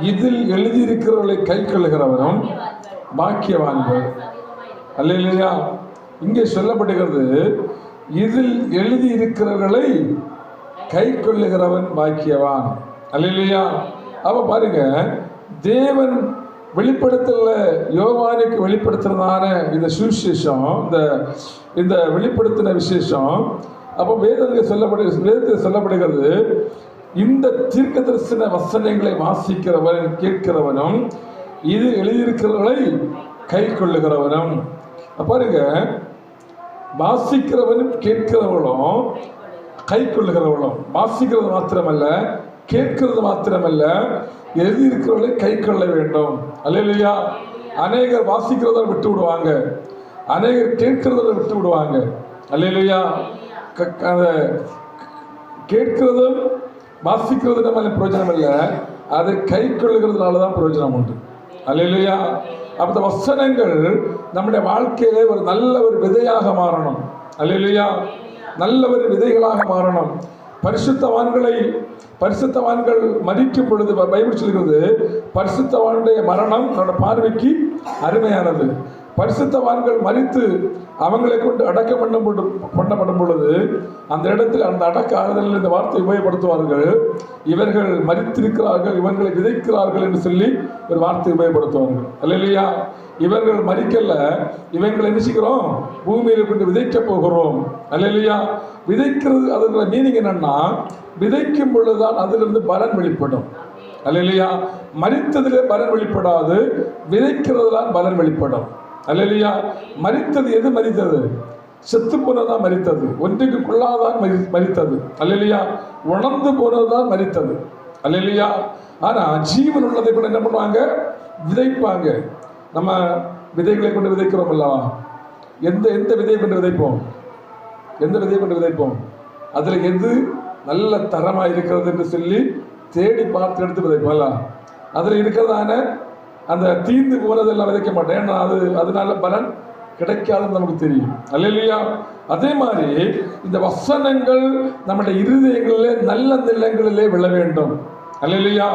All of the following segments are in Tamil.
இதில் எழுதியிருக்கிறவர்களை கை கொள்ளுகிறவரும் பாக்கியவான்கள். அல்லேலூயா. இங்கே சொல்லப்படுகிறது, இதில் எழுதியிருக்கிறவர்களை கை கொள்ளுகிறவன் பாக்கியவான். அல்லேலூயா. அப்ப பாருங்க, தேவன் வெளிப்படுத்தல யோவானுக்கு வெளிப்படுத்துறதான இந்த சுவிசேஷம், இந்த வெளிப்படுத்தின விசேஷம். அப்போ வேதத்தில் சொல்லப்படுகிறது, இந்த தீர்க்க தரிசன வசனங்களை வாசிக்கிறவன் கேட்கிறவனும் இது எழுதியிருக்கிறவர்களை கை கொள்ளுகிறவனும். பாருங்க, வாசிக்கிறவனும் கேட்கிறவர்களும் கை கொள்ளுகிறவர்களும். வாசிக்கிறது மாத்திரமல்ல, கேட்கிறது மாத்திரமல்ல, எழுதியிருக்கிறவர்களை கை கொள்ள வேண்டும். அல்லேலூயா. அநேகர் வாசிக்கிறத விட்டு விடுவாங்க, அநேகர் கேட்கிறத விட்டு விடுவாங்க. அல்லேலூயா. கேட்கிறதும் வாசிக்கிறது நம்ம பிரயோஜனம் இல்லை, அதை கை கொள்ளுகிறதுனால தான் பிரயோஜனம் உண்டு. அல்லேலூயா. அந்த வசனங்கள் நம்முடைய வாழ்க்கையிலே ஒரு நல்ல ஒரு விதையாக மாறணும். அல்லேலூயா. நல்ல ஒரு விதைகளாக மாறணும். பரிசுத்தவான்கள் மரிக்கும் பொழுது பைபிள் சொல்கிறது, பரிசுத்தவானுடைய மரணம் நம்முடைய பார்வைக்கு அருமையானது. பரிசுத்தவான்கள் மரித்து அவங்களை கொண்டு அடக்கம் பண்ணப்படும் பொழுது அந்த இடத்தில் அந்த அடக்க ஆறுதலில் இந்த வார்த்தை உபயோகப்படுத்துவார்கள், இவர்கள் மரித்திருக்கிறார்கள், இவங்களை விதைக்கிறார்கள் என்று சொல்லி ஒரு வார்த்தை உபயோகப்படுத்துவார்கள். அல்லேலூயா. இவர்கள் மரிக்கல, இவங்களை நினைச்சுக்கிறோம் பூமியில கொண்டு விதைக்க போகிறோம். அல்லேலூயா. விதைக்கிறது, அதோட மீனிங் என்னன்னா, விதைக்கும் பொழுதுதான் அதிலிருந்து பலன் வெளிப்படும். அல்லேலூயா. மரித்ததிலே பலன் வெளிப்படாது, விதைக்கிறதுதான் பலன் வெளிப்படும். அல்லேலூயா. மரித்தது எது மரித்தது? செத்து போனதான் மரித்தது, ஒன்றுக்கு கொள்ளாதான் மரித்தது. அல்லேலூயா. உணர்ந்து போனதுதான் மரித்தது. அல்லேலூயா. ஆனா ஜீவன் உள்ளதை கூட என்ன பண்ணுவாங்க? விதைப்பாங்க. நம்ம விதைகளை கொண்டு விதைக்கிறோம் அல்லவா? எந்த விதையை கொண்டு விதைப்போம்? எந்த விதையை கொண்டு விதைப்போம்? அதுல எது நல்ல தரமா இருக்கிறது என்று சொல்லி தேடி பார்த்து எடுத்து விதைப்போம்ல. அதுல இருக்கிறதான அந்த தீர்ந்து போனதெல்லாம் விதைக்க மாட்டேன், ஏன்னா அதனால பலன் கிடைக்காதுன்னு நமக்கு தெரியும். அல்லேலூயா. அதே மாதிரி இந்த வசனங்கள் நம்முடைய இருதயங்களிலே நல்ல நிலங்களிலே விழ வேண்டும். அல்லேலூயா.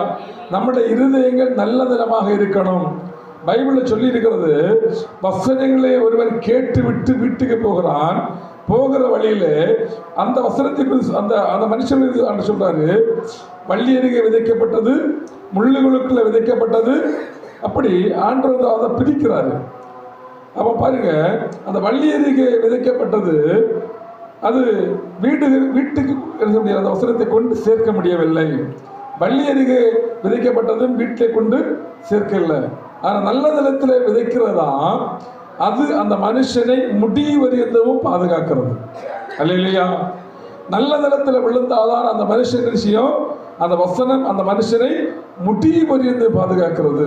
நம்முடைய இருதயங்கள் நல்ல நிலமாக இருக்கணும். பைபிளில் சொல்லி இருக்கிறது, வசனங்களை ஒருவன் கேட்டு விட்டு வீட்டுக்கு போகிறான், போகிற வழியிலே அந்த வசனத்துக்கு அந்த மனுஷனுக்கு சொல்றாரு, வள்ளி அருகே விதைக்கப்பட்டது, முள்ளுகளுக்குள்ள விதைக்கப்பட்டது. அப்படி ஆண்டவர் அதை பிரிக்கிறாரு. அப்ப பாருங்க, அந்த வள்ளி அருகே விதைக்கப்பட்டது அது வீட்டுக்கு அந்த வசனத்தை கொண்டு சேர்க்க முடியவில்லை. வள்ளி அருகே விதைக்கப்பட்டதும் வீட்டை கொண்டு சேர்க்கல. ஆனா நல்ல நிலத்தில் விதைக்கிறதா அது அந்த மனுஷனை முடிவறியவும் பாதுகாக்கிறது. அல்லேலூயா. நல்ல நிலத்தில் விழுந்தாதான் அந்த மனுஷன் விஷயம், அந்த வசனம் அந்த மனுஷனை முடிவறிந்து பாதுகாக்கிறது.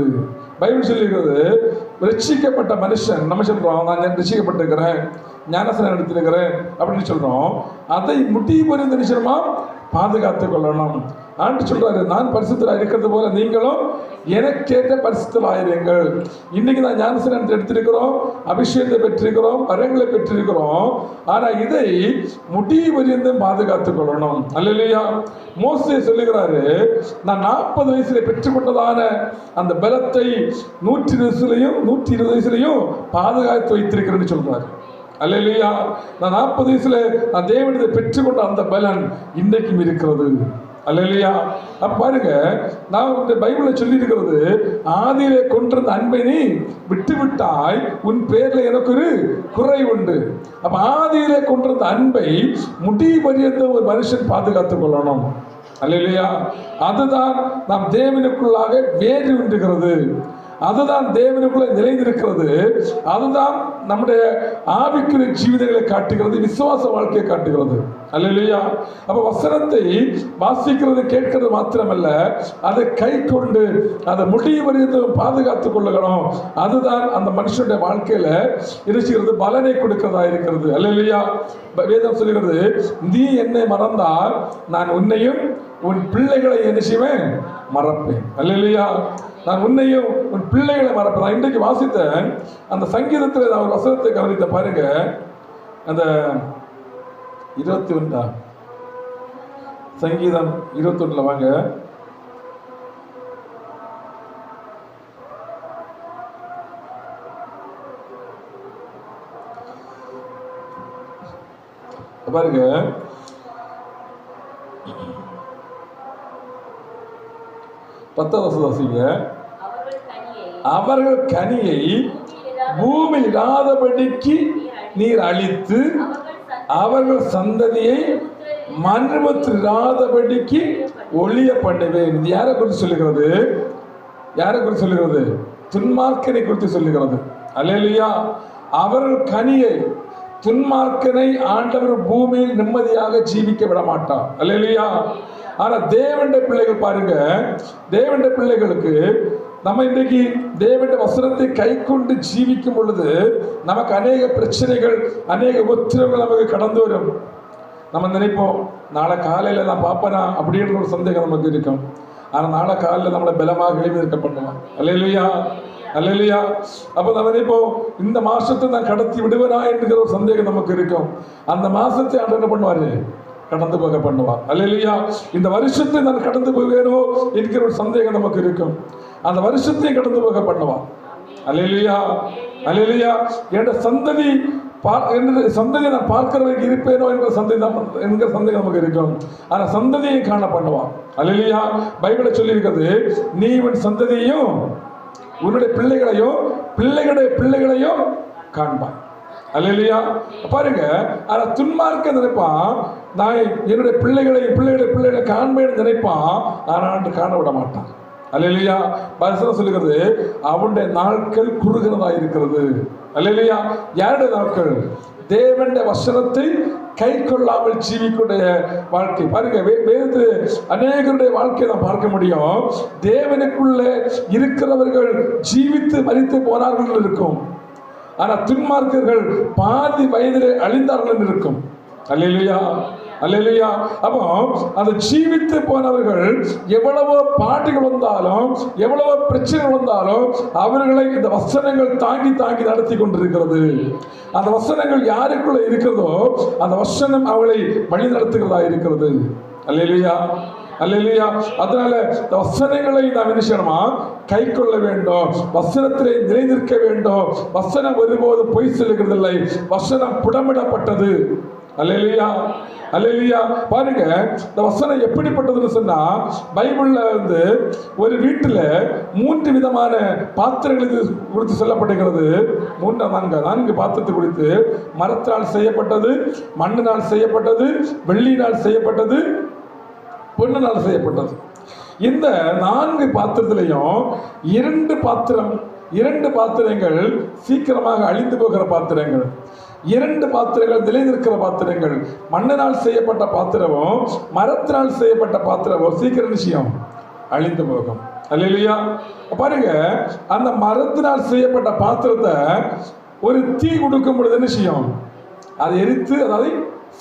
பைபிள் சொல்லியிருக்கிறது, ரட்சிக்கப்பட்ட மனுஷன், நம்ம சொல்றோம் நான் ரட்சிக்கப்பட்டிருக்கிறேன், ஞானஸ்நானம் எடுத்திருக்கிறேன் அப்படின்னு சொல்றோம், அதை முடிவறிந்து நிச்சயமா பாதுகாத்துக் கொள்ளணும். ஆண்டு சொல்றாரு, நான் பரிசுத்தராக இருக்கிறது போல நீங்களும் எனக்கேற்ற பரிசுத்தராயிருங்கள். இன்னைக்கு நான் ஞானஸ்நானத்தை எடுத்திருக்கிறோம், அபிஷேகத்தை பெற்றிருக்கிறோம், வரங்களை பெற்றிருக்கிறோம். ஆனா இதை முடிவறிந்து பாதுகாத்துக் கொள்ளணும். அல்லேலூயா. மோசே சொல்லுகிறாரு, நான் 40 வயசுல பெற்றுக்கொண்டதான அந்த பலத்தை 120 வயசுலையும் பாதுகாத்து வைத்திருக்கிறேன்னு சொல்றாரு. அல்லேலூயா. நான் 40 வயசுல நான் தேவனிடத்தை பெற்றுக்கொண்ட அந்த பலன் இன்றைக்கும் இருக்கிறது. அல்லேலூயா. அப்ப பாருங்க, நான் இந்த பைபிள்ல சொல்லி இருக்கிறது, ஆதியிலே கொண்டிருந்த அன்பை நீ விட்டு விட்டாய், உன் பேர்ல எனக்கு ஒரு குறை உண்டு. அப்ப ஆதியிலே கொண்டிருந்த அன்பை முடிவறிந்த ஒரு மனுஷன் பாதுகாத்துக் கொள்ளணும். அல்லேலூயா. அதுதான் நாம் தேவனுக்குள்ளாக வேறு விண்டுகிறது, அதுதான் தேவனுக்குள்ள நிலைந்திருக்கிறது, அதுதான் நம்முடைய ஆவிக்குரிய ஜீவிதங்களை காட்டுகிறது, விசுவாச வாழ்க்கையை காட்டுகிறது. அல்லேலூயா. அப்ப வசனத்தை வாசிக்கிறது கேட்கிறது மாத்திரமல்ல, அதை கை கொண்டு அதை முடிவறிந்து பாதுகாத்துக் கொள்ளுகிறோம். அதுதான் அந்த மனுஷனுடைய வாழ்க்கையில இருக்கிறது, பலனை கொடுக்கிறதா இருக்கிறது. அல்லேலூயா. வேதம் சொல்லுகிறது, நீ என்னை மறந்தால் நான் உன்னையும் உன் பிள்ளைகளை என்ன செய்வேன்? மறப்பேன். அல்லேலூயா. நான் உன்னையும் உன் பிள்ளைகளை மறப்பேன். நான் இன்றைக்கு வாசித்த அந்த சங்கீதத்தில் நான் ஒரு வசனத்தை கவனித்த பாருங்க, அந்த 21 சங்கீதம் 21 வாங்க. பாருங்க, பத்தாவசீங்க. அவர்கள் கனியை பூமி இடாதபடிக்கு நீர் அழித்து அவர்கள் சந்ததியை மண்ணுமத்திராதபடிக்கு ஒளிய பண்ணுவேன். இது யாரை குறித்து சொல்லுகிறது? யாரை குறித்து சொல்லுகிறது? துன்மார்க்கனை குறித்து சொல்லுகிறது. அல்லேலூயா. அவர்கள் கனியை, துன்மார்க்கனை ஆண்டவர் பூமியில் நிம்மதியாக ஜீவிக்க விட மாட்டார். அல்லேலூயா. ஆனா தேவனுடைய பிள்ளைகள் பாருங்க, தேவனுடைய பிள்ளைகளுக்கு நம்ம இன்றைக்கு தேவனுடைய வசனத்தை கை கொண்டு ஜீவிக்கும் பொழுது நமக்கு அநேக பிரச்சனைகள், அநேக உத்திரவங்கள் நமக்கு கடந்து வரும். நம்ம நினைப்போம், நாளை காலையில நான் பார்ப்பேனா அப்படின்ற ஒரு சந்தேகம் நமக்கு இருக்கும். ஆனா நாளை காலையில் நம்மளை பலமாக எழுதியிருக்க பண்ணுவான். அல்லேலூயா, அல்லேலூயா. அப்போ நம்ம நினைப்போம், இந்த மாசத்தை நான் கடத்தி விடுவேனா என்கிற ஒரு சந்தேகம் நமக்கு இருக்கும். அந்த மாசத்தை ஆண்டவர் என்ன பண்ணுவாரு? கடந்து போக பண்ணுவார். அல்லேலூயா. இந்த வருஷத்தை நான் கடந்து போவேனோ என்கிற ஒரு சந்தேகம் நமக்கு இருக்கும். அந்த வருஷத்தை கடந்து போக பண்ணுவார். அல்லேலூயா, அல்லேலூயா. என்ற சந்ததி சந்ததியை நான் பார்க்கிற வரைக்கும் இருப்பேனோ என்கிற சந்தேகம் நமக்கு இருக்கும். ஆனா சந்ததியை காண பண்ணுவான். அல்லேலூயா. பைபிளை சொல்லி இருக்கிறது, நீ உன் சந்ததியையும் உன்னுடைய பிள்ளைகளையும் பிள்ளைகளுடைய பிள்ளைகளையும் காண்பான். அல்லேலூயா. பாருங்க, ஆனா துன்மார்க்க நினைப்பான், நான் என்னுடைய பிள்ளைகளை காண்பேன்னு நினைப்பான், ஆனால் காண விட மாட்டான். அல்லேலூயா. வசனம் சொல்லுகிறது, அவனுடைய நாட்கள் குறுகிறதா இருக்கிறது. அல்லேலூயா. யாருடைய நாட்கள்? தேவனுடைய வசனத்தை கை கொள்ளாமல் ஜீவிக்குடைய வாழ்க்கை. பாருங்க, வேறு அநேகருடைய வாழ்க்கையை நாம் பார்க்க முடியும். தேவனுக்குள்ள இருக்கிறவர்கள் ஜீவித்து மரித்து போனார்கள் இருக்கும். ஆனா துன்மார்க்கர்கள் பாதி வயதிலே அழிந்தார்கள் இருக்கும். அல்லேலூயா, அல்லேலூயா. அப்போ அந்த ஜீவித்து போனவர்கள் எவ்வளவோ பாட்டுகள் வந்தாலும், எவ்வளவோ பிரச்சனைகள் வந்தாலும் அவர்களை இந்த வசனங்கள் தாங்கி தாங்கி நடத்தி கொண்டிருக்கிறது. அந்த வசனங்கள் யாருக்குள்ள இருக்கிறதோ அந்த வசனம் அவளை வழி நடத்துகிறதா இருக்கிறது. அல்லேலூயா, அல்லேலூயா. அதனால இந்த வசனங்களை நாம் என்ன செய்யணுமா? கை கொள்ள வேண்டும். வசனத்திலே நிலை நிற்க வேண்டும். வசனம் ஒருபோது பொய் சொல்லுகிறதில்லை. வசனம் புடமிடப்பட்டது. அல்லேலூயா, அல்லேலூயா. பாருங்க, இந்த வசனம் எப்படிப்பட்டதுன்னு சொன்னா, பைபிள்ல ஒரு வீட்டுல 3 விதமான பாத்திரங்களுக்கு குறித்து சொல்லப்படுகிறது. 4 பாத்திரத்தை குறித்து, மரத்தினால் செய்யப்பட்டது, மண்ணினால் செய்யப்பட்டது, வெள்ளியினால் செய்யப்பட்டது, பொன்னினால் செய்யப்பட்டது. இந்த 4 பாத்திரத்திலையும் 2 பாத்திரங்கள் சீக்கிரமாக அழிந்து போகிற பாத்திரங்கள், 2 பாத்திரங்கள் நிலை நிற்கிற பாத்திரங்கள். மண்ணினால் செய்யப்பட்ட பாத்திரமும் மரத்தினால் செய்யப்பட்ட பாத்திரமும் சீக்கிரம் விஷயம் அழிந்து போகும். அல்லேலூயா. பாருங்க, அந்த மரத்தினால் செய்யப்பட்ட பாத்திரத்தை ஒரு தீ கொடுக்கும் பொழுது என்ன செய்யும்? அதை எரித்து அதை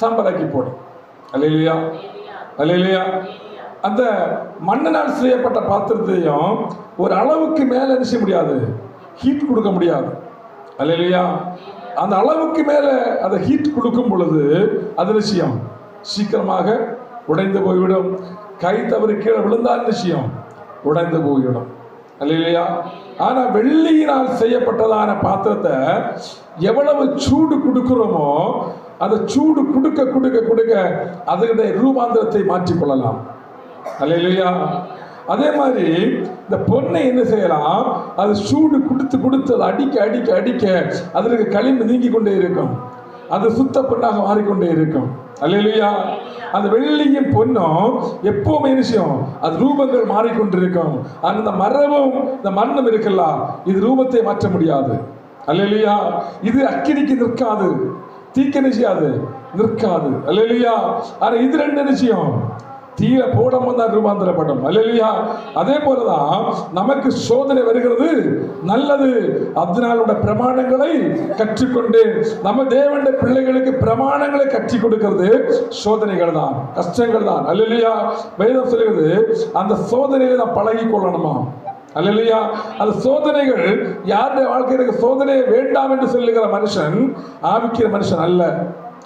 சாம்பலாக்கி போடும். அல்லேலூயா, அல்லேலூயா. அந்த மண்ணினால் செய்யப்பட்ட பாத்திரத்தையும் ஒரு அளவுக்கு மேல என்ன செய்ய முடியாது? ஹீட் கொடுக்க முடியாது. அல்லேலூயா. அந்த அளவுக்கு மேல அதை ஹீட் கொடுக்கும் பொழுது அது விஷயம் சீக்கிரமாக உடைந்து போய்விடும். கை தவறி கீழே விழுந்தால் விஷயம் உடைந்து போய்விடும். அல்லேலூயா. ஆனா வெள்ளியினால் செய்யப்பட்டதான பாத்திரத்தை எவ்வளவு சூடு கொடுக்கிறோமோ அந்த சூடு கொடுக்க கொடுக்க கொடுக்க அதனுடைய ரூபாந்திரத்தை மாற்றிக்கொள்ளலாம். அல்லேலூயா. அதே மாதிரி இந்த பொன்னை என்ன செய்யலாம்? அது சூடு கொடுத்து கொடுத்து அதை அடிக்க அடிக்க அடிக்க அதற்கு களிம்பு நீங்கி கொண்டே இருக்கும். அது சுத்த பொன்னாக மாறிக்கொண்டே இருக்கும். அல்லேலூயா. அந்த வெள்ளியும் பொன்னும் எப்பவுமே விஷயம் அது ரூபங்கள் மாறிக்கொண்டிருக்கும். அந்த மரமும் இந்த மண்ணும் இருக்குல்ல, இது ரூபத்தை மாற்ற முடியாது. அல்லேலூயா. இது அக்கினிக்கு நிற்காது, தீக்க நிச்சயாது நிற்காது. அல்லேலூயா. ஆனா இது 2 நிச்சயம் தீய போடம் தான் ரூபாந்திரப்படும். அல்லேலூயா. அதே போலதான் நமக்கு சோதனை வருகிறது, நல்லது. அதனால பிரமாணங்களை கற்றுக்கொண்டு நம்ம தேவனுடைய பிள்ளைகளுக்கு பிரமாணங்களை கற்றுக் கொடுக்கிறது சோதனைகள் தான், கஷ்டங்கள் தான். அல்லேலூயா. வேதம் சொல்லுகிறது, அந்த சோதனையில நான் பழகி கொள்ளணுமா? அல்லேலூயா. அந்த சோதனைகள் யாருடைய வாழ்க்கையில சோதனை வேண்டாம் என்று சொல்லுகிற மனுஷன் ஆவிக்கிற மனுஷன் அல்ல.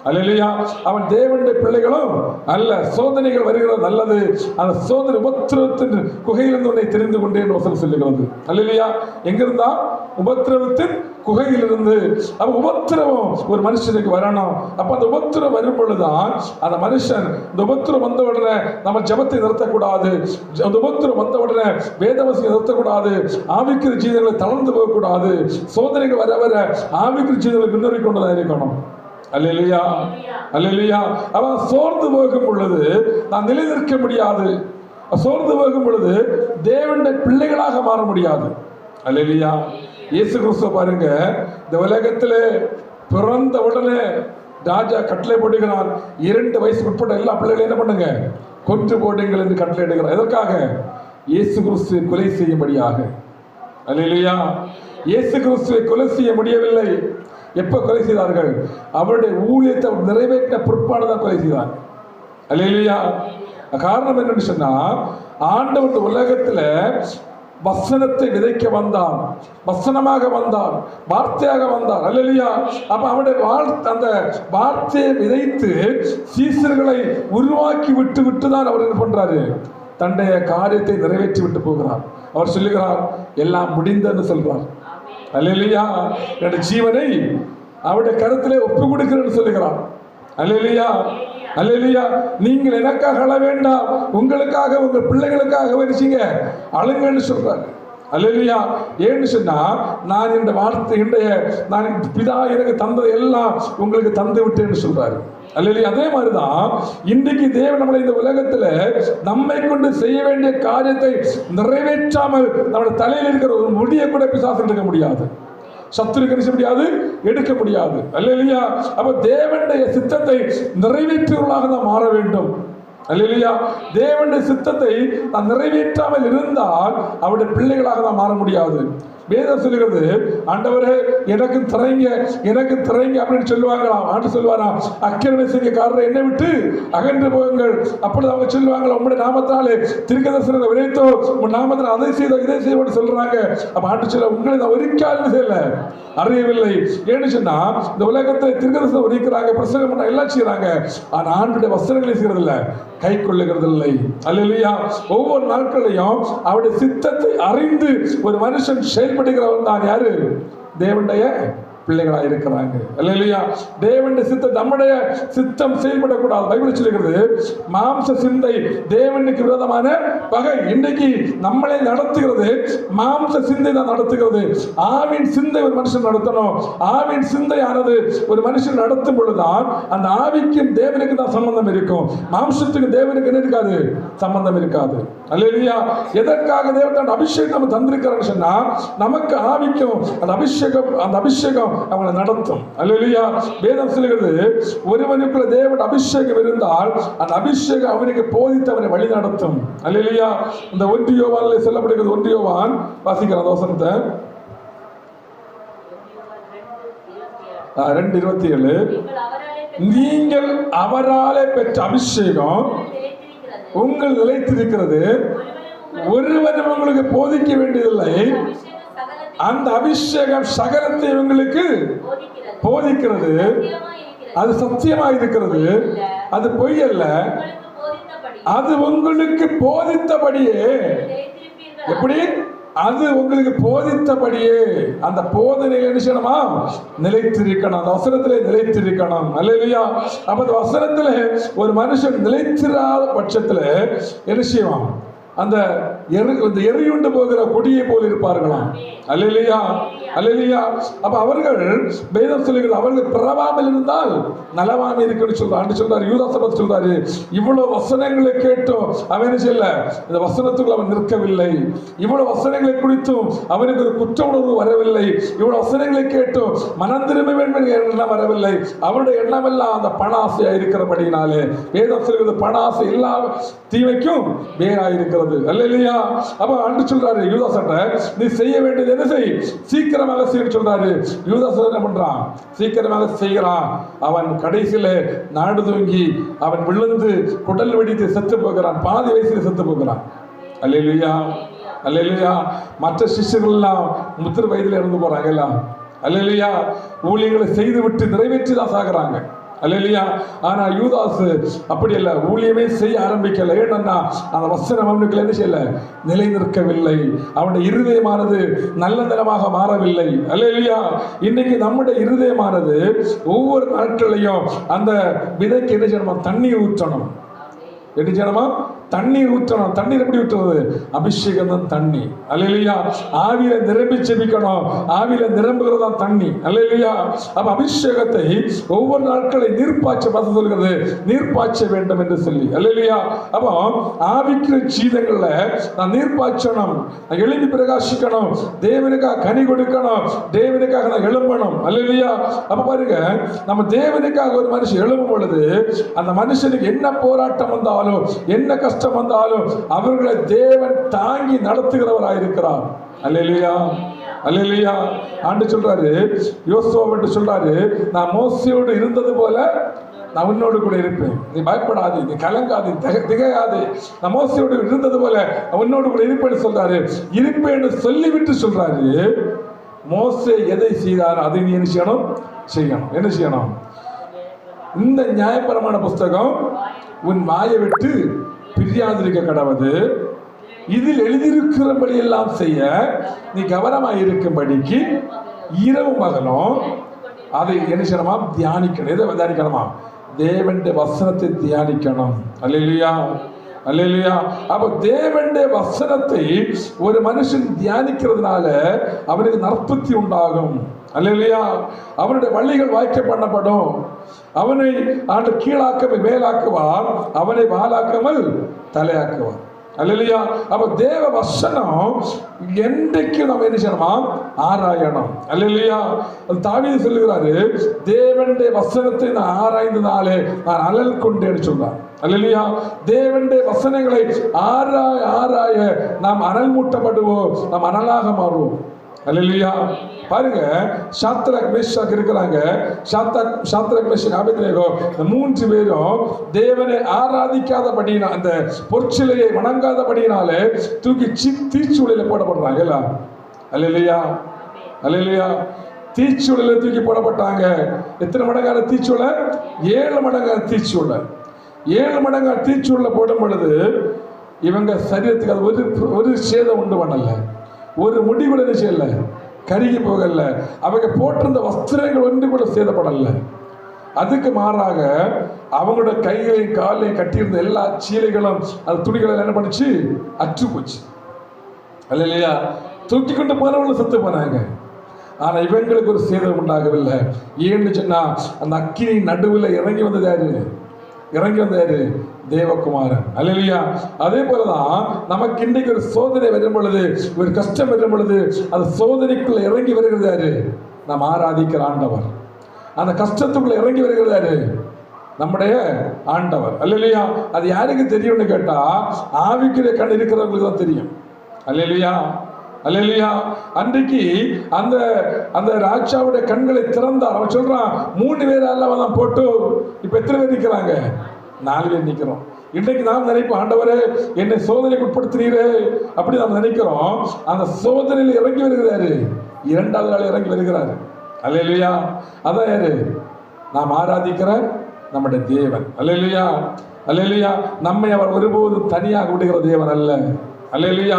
அல்லேலூயா. அவன் தேவனுடைய பிள்ளைகளும் அல்ல. சோதனைகள் வருகிறது நல்லது, அந்த சோதனை உபத்திரவத்தின் குகையிலிருந்து உன்னை தெரிந்து கொண்டேன் வசனம் சொல்லுகிறது. அல்லேலூயா. எங்கிருந்தா? உபத்திரவத்தின் குகையிலிருந்து. அப்ப உபத்திரவம் ஒரு மனுஷனுக்கு வரணும். அப்ப அந்த உபத்திரம் வரும் பொழுதுதான் அந்த மனுஷன், இந்த உபத்திரம் வந்த உடனே நம்ம ஜபத்தை நிறுத்தக்கூடாது, அந்த உபத்திரம் வந்த உடனே வேதவசத்தை நிறுத்தக்கூடாது, ஆவிக்குரிய ஜீவன்களை தளர்ந்து போகக்கூடாது. சோதனைகள் வர வர ஆவிக்குரிய ஜீவன்களை முன்னேறி கொண்டுதான் இருக்கணும். அல்லேலூயா, அல்லேலூயா. அவன் சோர்ந்து போகும் பொழுது நான் நிலை நிற்க முடியாது. சோர்ந்து போகும் பொழுது தேவனுடைய பிள்ளைகளாக மாற முடியாது. அல்லேலூயா. இயேசு கிறிஸ்துவ பாருங்க, இந்த உலகத்திலே பிறந்த உடனே ராஜா கட்டளை போடுகிறான், 2 வயசுக்கு உட்பட்ட எல்லா பிள்ளைகளையும் என்ன பண்ணுங்க, கொன்று போடுங்கள் என்று கட்டளை இடுகிறார். எதற்காக? இயேசு கிறிஸ்துவை கொலை செய்யும்படியாக. அல்லேலூயா. இயேசு கிறிஸ்துவை கொலை செய்ய முடியவில்லை. எப்ப கொலை செய்தார்கள்? அவருடைய ஊழியத்தை நிறைவேற்ற பிற்பாடுதான் கொலை செய்தார். அல்லேலூயா. காரணம் என்னன்னு சொன்னா, ஆண்டவர் உலகத்துல வசனத்தை விதைக்க வந்தார், வசனமாக வந்தார், வார்த்தையாக வந்தார். அல்லேலூயா. அப்ப அவருடைய அந்த வார்த்தையை விதைத்து சீசர்களை உருவாக்கி விட்டு தான் அவர் என்ன பண்றாரு, தன்னுடைய காரியத்தை நிறைவேற்றி விட்டு போகிறார். அவர் சொல்லுகிறார், எல்லாம் முடிந்தன்னு சொல்றார். அல்லேலூயா. என்னுடைய ஜீவனை அவருடைய கருத்திலே ஒப்பு கொடுக்கிறேன்னு சொல்லுகிறார். அல்லேலூயா, அல்லேலூயா. நீங்கள் எனக்காக அழ வேண்டாம், உங்களுக்காக உங்கள் பிள்ளைகளுக்காக வரிசீங்க அழுங்கன்னு சொல்றாரு. அல்லேலூயா. ஏன்னு சொன்னா, நான் இந்த வார்த்தை நான் பிதா எனக்கு தந்ததை எல்லாம் உங்களுக்கு தந்து விட்டேன்னு சொல்றாரு. அல்லேலூயா. அதே மாதிரிதான் இன்றைக்கு தேவன் நம்மளை இந்த உலகத்துல நம்மை கொண்டு செய்ய வேண்டிய காரியத்தை நிறைவேற்றாமல் நம்முடைய தலையில் இருக்கிற ஒரு முடியை கூட பிசாசு எடுக்க முடியாது, சத்துருக்கு என்ன செய்ய முடியாது, எடுக்க முடியாது. அல்லேலூயா. அப்ப தேவனுடைய சித்தத்தை நிறைவேற்றுவதாக நாம் மாற வேண்டும். அல்லேலூயா. தேவனுடைய சித்தத்தை நான் நிறைவேற்றாமல் இருந்தால் அவருடைய பிள்ளைகளாக நாம் மாற முடியாது. வேதம் சொல்லுகிறது, ஆண்டவரே எனக்கு திரைங்க, எனக்கு திரைங்க அப்படின்னு சொல்லுவாங்களாம். ஆண்டு சொல்லுவாராம், அக்கிரம செய்யக்காரரை என்னை விட்டு அகன்று போகுங்கள். அப்பொழுது அவங்க சொல்லுவாங்களா, உங்களுடைய நாமத்தினாலே தீர்க்கதரிசனத்தை விளைத்தோ, உன் நாமத்தில் அதை செய்தோ இதை செய்வோன்னு சொல்றாங்க. அப்ப ஆண்டு சொல்ல, உங்களை நான் ஒரு காலம் செய்யல, அறியவில்லை. ஏன்னு சொன்னா, இந்த உலகத்தில் தீர்க்கதரிசனம் உரைக்கிறாங்க, பிரசங்கம் பண்ண எல்லாம் செய்யறாங்க. ஆனா ஆண்டுடைய வசனங்களை செய்யறது இல்லை, கை கொள்ளுகிறது இல்லை. அல்லேலூயா. ஒவ்வொரு நாட்களையும் அவருடைய சித்தத்தை அறிந்து ஒரு மனுஷன் செயல்படுகிறவன் தான் யாரு? தேவனுடைய பிள்ளைகளாக இருக்கிறாங்க. அல்லேலூயா. தேவனுடைய சித்தம், நம்முடைய சித்தம் செயல்படக்கூடாது. பைபிள் சொல்லுகிறது, மாம்ச சிந்தை தேவனுக்கு விரோதமான பகை. இன்றைக்கு நம்மளை நடத்துகிறது மாம்ச சிந்தை தான் நடத்துகிறது. ஆவின் சிந்தை ஒரு மனுஷன் நடத்தணும். ஆவின் சிந்தையானது ஒரு மனுஷன் நடத்தும் பொழுதுதான் அந்த ஆவிக்கும் தேவனுக்கு தான் சம்பந்தம் இருக்கும். மாம்சத்துக்கு தேவனுக்கு என்ன இருக்காது, சம்பந்தம் இருக்காது. அல்லேலூயா. எதற்காக தேவன் அபிஷேகம் நம்ம தந்திருக்கிறான்னு சொன்னா, நமக்கு ஆவிக்கும் அந்த அபிஷேகம் அவங்களை நடத்தும். அல்லேலூயா. வேதம் சொல்லுகிறது, ஒருவனுக்குள்ள தேவன் அபிஷேகம் இருந்தால் அந்த அபிஷேகம் அவனுக்கு போதித்து அவனை வழி நடத்தும். அல்லேலூயா. இந்த 1 யோவானிலே சொல்லப்படுகிறது, 1 யோவான் வாசிக்கிற வசனத்தை 2:27, நீங்கள் அவராலே பெற்ற அபிஷேகம் உங்கள் நிலைத்திருக்கிறது, ஒருவரும் உங்களுக்கு போதிக்க வேண்டியதில்லை, அந்த அபிஷேகம் சகலத்தை உங்களுக்கு போதிக்கிறது, அது சத்தியமாக இருக்கிறது, அது பொய் அல்ல, அது உங்களுக்கு போதித்தபடியே. எப்படி? அது உங்களுக்கு போதித்தபடியே. அந்த போதனையில் என்ன செய்யணுமா, நிலைத்திருக்கணும். அந்த வசனத்திலே நிலைத்திருக்கணும். அல்லேலூயா. அப்ப அந்த வசனத்திலே ஒரு மனுஷன் நிலைத்திராத பட்சத்தில் என்ன செய்வான், அந்த எரியுண்டு போகிற கொடியை போல் இருப்பார்களாம். அல்லேலூயா, அல்லேலூயா. அப்ப அவர்கள் வேதம் சொல்லுகிறது, அவர்கள் பிறவாமல் இருந்தால் நலவாமை இருக்குன்னு சொல்றாரு. சொல்றாரு யூதாஸ் சொல்றாரு, இவ்வளவு வசனங்களை கேட்டும் அவன் என்ன செய்யல, இந்த வசனத்துக்குள் அவன் நிற்கவில்லை. இவ்வளவு வசனங்களை குறித்தும் அவனுக்கு ஒரு குற்ற உணர்வு வரவில்லை. இவ்வளவு வசனங்களை கேட்டும் மனம் திரும்ப வேண்டும் எண்ணம் வரவில்லை. அவருடைய எண்ணம் எல்லாம் அந்த பணாசையா இருக்கிறபடினாலே வேதம் சொல்கிறது, பணாசை எல்லா தீமைக்கும் வேறாயிருக்கிறது. அல்லேலூயா. அப்ப ஆண்டு சொல்றாரு யூதாஸ்ட்ட, நீ செய்ய வேண்டியது என்ன செய், சீக்கிரமாக செய்ய சொல்றாரு. யூதாஸ் என்ன பண்றான், சீக்கிரமாக செய்கிறான். அவன் கடைசியில நாடு தூங்கி அவன் விழுந்து குடல் வெடித்து செத்து போகிறான். பாதி வயசுல செத்து போகிறான். அல்லேலூயா, அல்லேலூயா. மற்ற சிஷ்யர்கள் எல்லாம் முதிர் வயதில் இறந்து போறாங்க எல்லாம். அல்லேலூயா. ஊழியர்களை செய்து விட்டு நிறைவேற்றி தான் சாகுறாங்க. அல்லேலூயா. ஆனா யூதாசு அப்படி அல்ல, ஊழியமே செய்ய ஆரம்பிக்கல. ஏன்னா அந்த வசனம் அவனுக்கு என்ன செய்யல, நிலை நிற்கவில்லை. அவனுடைய இருதயமானது நல்ல நிலமாக மாறவில்லை. அல்லேலூயா. இன்னைக்கு நம்முடைய இருதயமானது ஒவ்வொரு நாட்களையும் அந்த விதைக்கு என்ன செய்யணுமா, தண்ணீர் ஊற்றணும். என்ன செய்யணுமா, தண்ணீர் ஊற்றணும். தண்ணீர் எப்படி ஊற்றுறது, அபிஷேகம் தான் தண்ணி. அல்லேலூயா. ஆவியில நிரம்பி செபிக்கணும். ஆவியில நிரம்புகிறது தான் தண்ணி. அல்லேலூயா. அப்ப அபிஷேகத்தை ஒவ்வொரு நாட்களை நீர்ப்பாய்ச்ச பார்த்து சொல்கிறது, நீர்ப்பாய்ச்ச வேண்டும் என்று சொல்லி. அல்லேலூயா. அப்போ ஆவிக்கிற சீதங்கள்ல நான் நீர்ப்பாய்ச்சணும், நான் எழுப்பி பிரகாசிக்கணும், தேவனுக்காக கனி கொடுக்கணும், தேவனுக்காக நான் எழும்பணும். அல்லேலூயா. அப்ப பாருங்க, நம்ம தேவனுக்காக ஒரு மனுஷன் எழும்பும் பொழுது அந்த மனுஷனுக்கு என்ன போராட்டம் வந்தாலும் என்ன கஷ்டம் வந்தாலும் அவர்களை தேவன் தாங்கி நடத்துகிறவராயிருக்கிறார். அல்லேலூயா. அல்லேலூயா. ஆண்டு சொல்றாரு, யோசுவாவிட்டு சொல்றாரு, நான் மோசேயோடு இருந்தது போல நான் உன்னோடு கூட இருப்பேன், நீ பயப்படாது, நீ கலங்காது, திகையாது, நான் மோசேயோடு இருந்தது போல உன்னோடு கூட இருப்பேன்னு சொல்றாரு. இருப்பேன்னு சொல்லிவிட்டு சொல்றாரு, மோசே எதை செய்தார் அதை நீ என்ன செய்யணும், என்ன செய்யணும். இந்த நியாயப்பிரமாண புஸ்தகம் உன் வாயை விட்டு பிரியாதிருக்க கடவது, இதில் எழுதியிருக்கிறபடி எல்லாம் செய்ய நீ கவனமாக இருக்கும்படிக்கு இரவு பகலும் அதை என்ன செய்யணுமா, தியானிக்கணும். எதை தியானிக்கணுமா, தேவனுடைய வசனத்தை தியானிக்கணும். அல்லேலூயா. அல்லேலூயா. அப்ப தேவனுடைய வசனத்தை ஒரு மனுஷன் தியானிக்கிறதுனால அவனுக்கு நற்புத்தி உண்டாகும். அல்லேலூயா. அவனுடைய வழிகள் வாய்க்க பண்ணப்படும். அவனை ஆண்டு கீழாக்க மேலாக்குவார், அவனை வாழாக்காமல் தலையாக்குவார். அல்லேலூயா. அப்ப தேவ வசனம் என்றைக்கு நம்ம என்ன செய்யணுமா, ஆராயணும். அல்லேலூயா. தாவீது சொல்லுகிறாரு, தேவனுடைய வசனத்தை நான் ஆராய்ந்ததாலே நான் அனல் கொண்டேன்னு சொல்றார். அல்லேலூயா. தேவனுடைய வசனங்களை ஆராய நாம் அனல் மூட்டப்படுவோம், நாம் அனலாக மாறுவோம். அல்லேலூயா. பாருங்க, சாத்ராக் மேஷாக் இருக்கிறாங்க. சாத்ராக் மேஷாக் ஆபேத்நேகோ மூன்று பேரும் தேவனை ஆராதிக்காதபடினா, அந்த பொற்சிலையை வணங்காதபடினாலே தூக்கி தீச்சூளையில போடப்படுறாங்க. அல்லேலூயா. அல்லேலூயா. தீச்சூளையில தூக்கி போடப்பட்டாங்க. எத்தனை மடங்கான தீச்சூளை, 7 மடங்கான தீச்சூளை. 7 மடங்கான தீச்சூளை போடும் பொழுது இவங்க சரீரத்துக்கு அது ஒரு சேதம் உண்டு பண்ணல, ஒரு முடி கூட செய்யல, கருகி போகல. அவங்க போட்டிருந்த வஸ்திரங்கள் ஒன்று கூட சேதப்படல. அதுக்கு மாறாக அவங்களோட கைகளையும் காலையும் கட்டியிருந்த எல்லா சீலைகளும் அது துணிகளை என்ன பண்ணுச்சு, அற்று போச்சு. அல்லேலூயா. தூக்கி கொண்டு போனவங்களும் செத்து போனாங்க. ஆனா இவங்களுக்கு ஒரு சேதம் உண்டாகவில்லை. ஏன்னு சொன்னா அந்த அக்கினி நடுவில் இறங்கி வந்தது யாரு, தேவகுமாரன். அல்லேலூயா. அதே போலதான் நமக்கு இன்றைக்கு ஒரு சோதனை வரும் பொழுது, ஒரு கஷ்டம் வரும் பொழுது, அந்த சோதனைக்குள்ள இறங்கி வருகிறது யாரு, நாம் ஆராதிக்கிற ஆண்டவர். அந்த கஷ்டத்துக்குள்ள இறங்கி வருகிறது யாரு, நம்முடைய ஆண்டவர். அல்லேலூயா. அது யாருக்கு தெரியும்னு கேட்டா, ஆவிக்குரிய கண் இருக்கிறவங்களுக்கு தான் தெரியும். அல்லேலூயா. அல்லேலூயா. அன்றைக்கு அந்த அந்த ராஜாவுடைய கண்களை திறந்தார். அவன் சொல்றான், 3 பேரால அவன் போட்டு இப்ப எத்தனை பேர் நிற்கிறாங்க, 4 பேர் நிற்கிறோம். இன்றைக்கு நாம் நினைப்போம், ஆண்டவரே என்னை சோதனைக்கு உட்படுத்துறீரே, அப்படி நாம் நினைக்கிறோம். அந்த சோதனையில் இறங்கி வருகிறாரு, 2வது நாள் இறங்கி வருகிறாரு. அல்லேலூயா. அதான் யாரு, நாம் ஆராதிக்கிற நம்முடைய தேவன். அல்லேலூயா. அல்லேலூயா. நம்மை அவர் ஒருபோதும் தனியாக விடுகிற தேவன் அல்ல. அல்லேலூயா.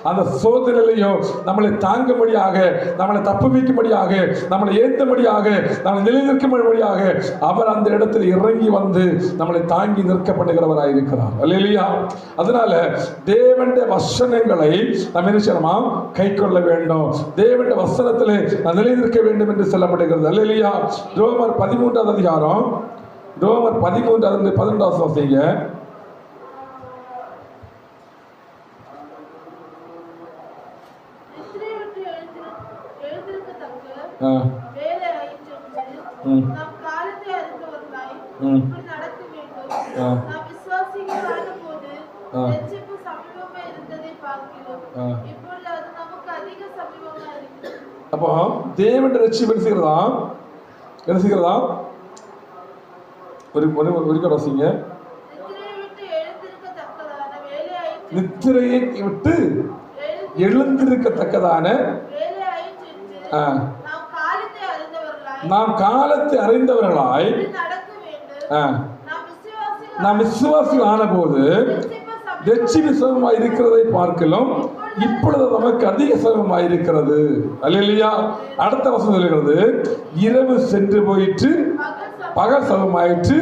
அந்த சோதனையிலையும் நம்மளை தாங்கும்படியாக, நம்மளை தப்புவிக்கும்படியாக, நம்மளை ஏற்றும்படியாக, நம்மளை நிலைநிற்கும்படியாக அவர் அந்த இடத்தில் இறங்கி வந்து நம்மளை தாங்கி நிற்க பண்ணுகிறவராக இருக்கிறார். அல்லேலூயா. அதனால தேவனுடைய வசனங்களை நாம் என்ன செய்யணுமா, கை கொள்ள வேண்டும். தேவனுடைய வசனத்திலே நாம் நிலைநிற்க வேண்டும் என்று சொல்லப்படுகிறது. அல்லேலூயா. ரோமர் 13வது அதிகாரம், ரோமர் 13 12 வாசிங்க. அப்போ தேவன் ரட்சிப்பு என்ன செய்கிறதா, ஒரு வாசிங்க. நித்திரையை விட்டு எழுந்திருக்கத்தக்கதான நாம் காலத்தை அறிந்தவர்களாய் நாம் விசுவாசிகள் ஆன போது ரட்சிப்பு சமமாய் இருக்கிறதை பார்க்கலாம், இப்பொழுது நமக்கு அதிக சமமாய் இருக்கிறது. அல்லேலூயா. அடுத்த வசனம் சொல்கிறது, இரவு சென்று போயிற்று, பகல் சமமாயிற்று.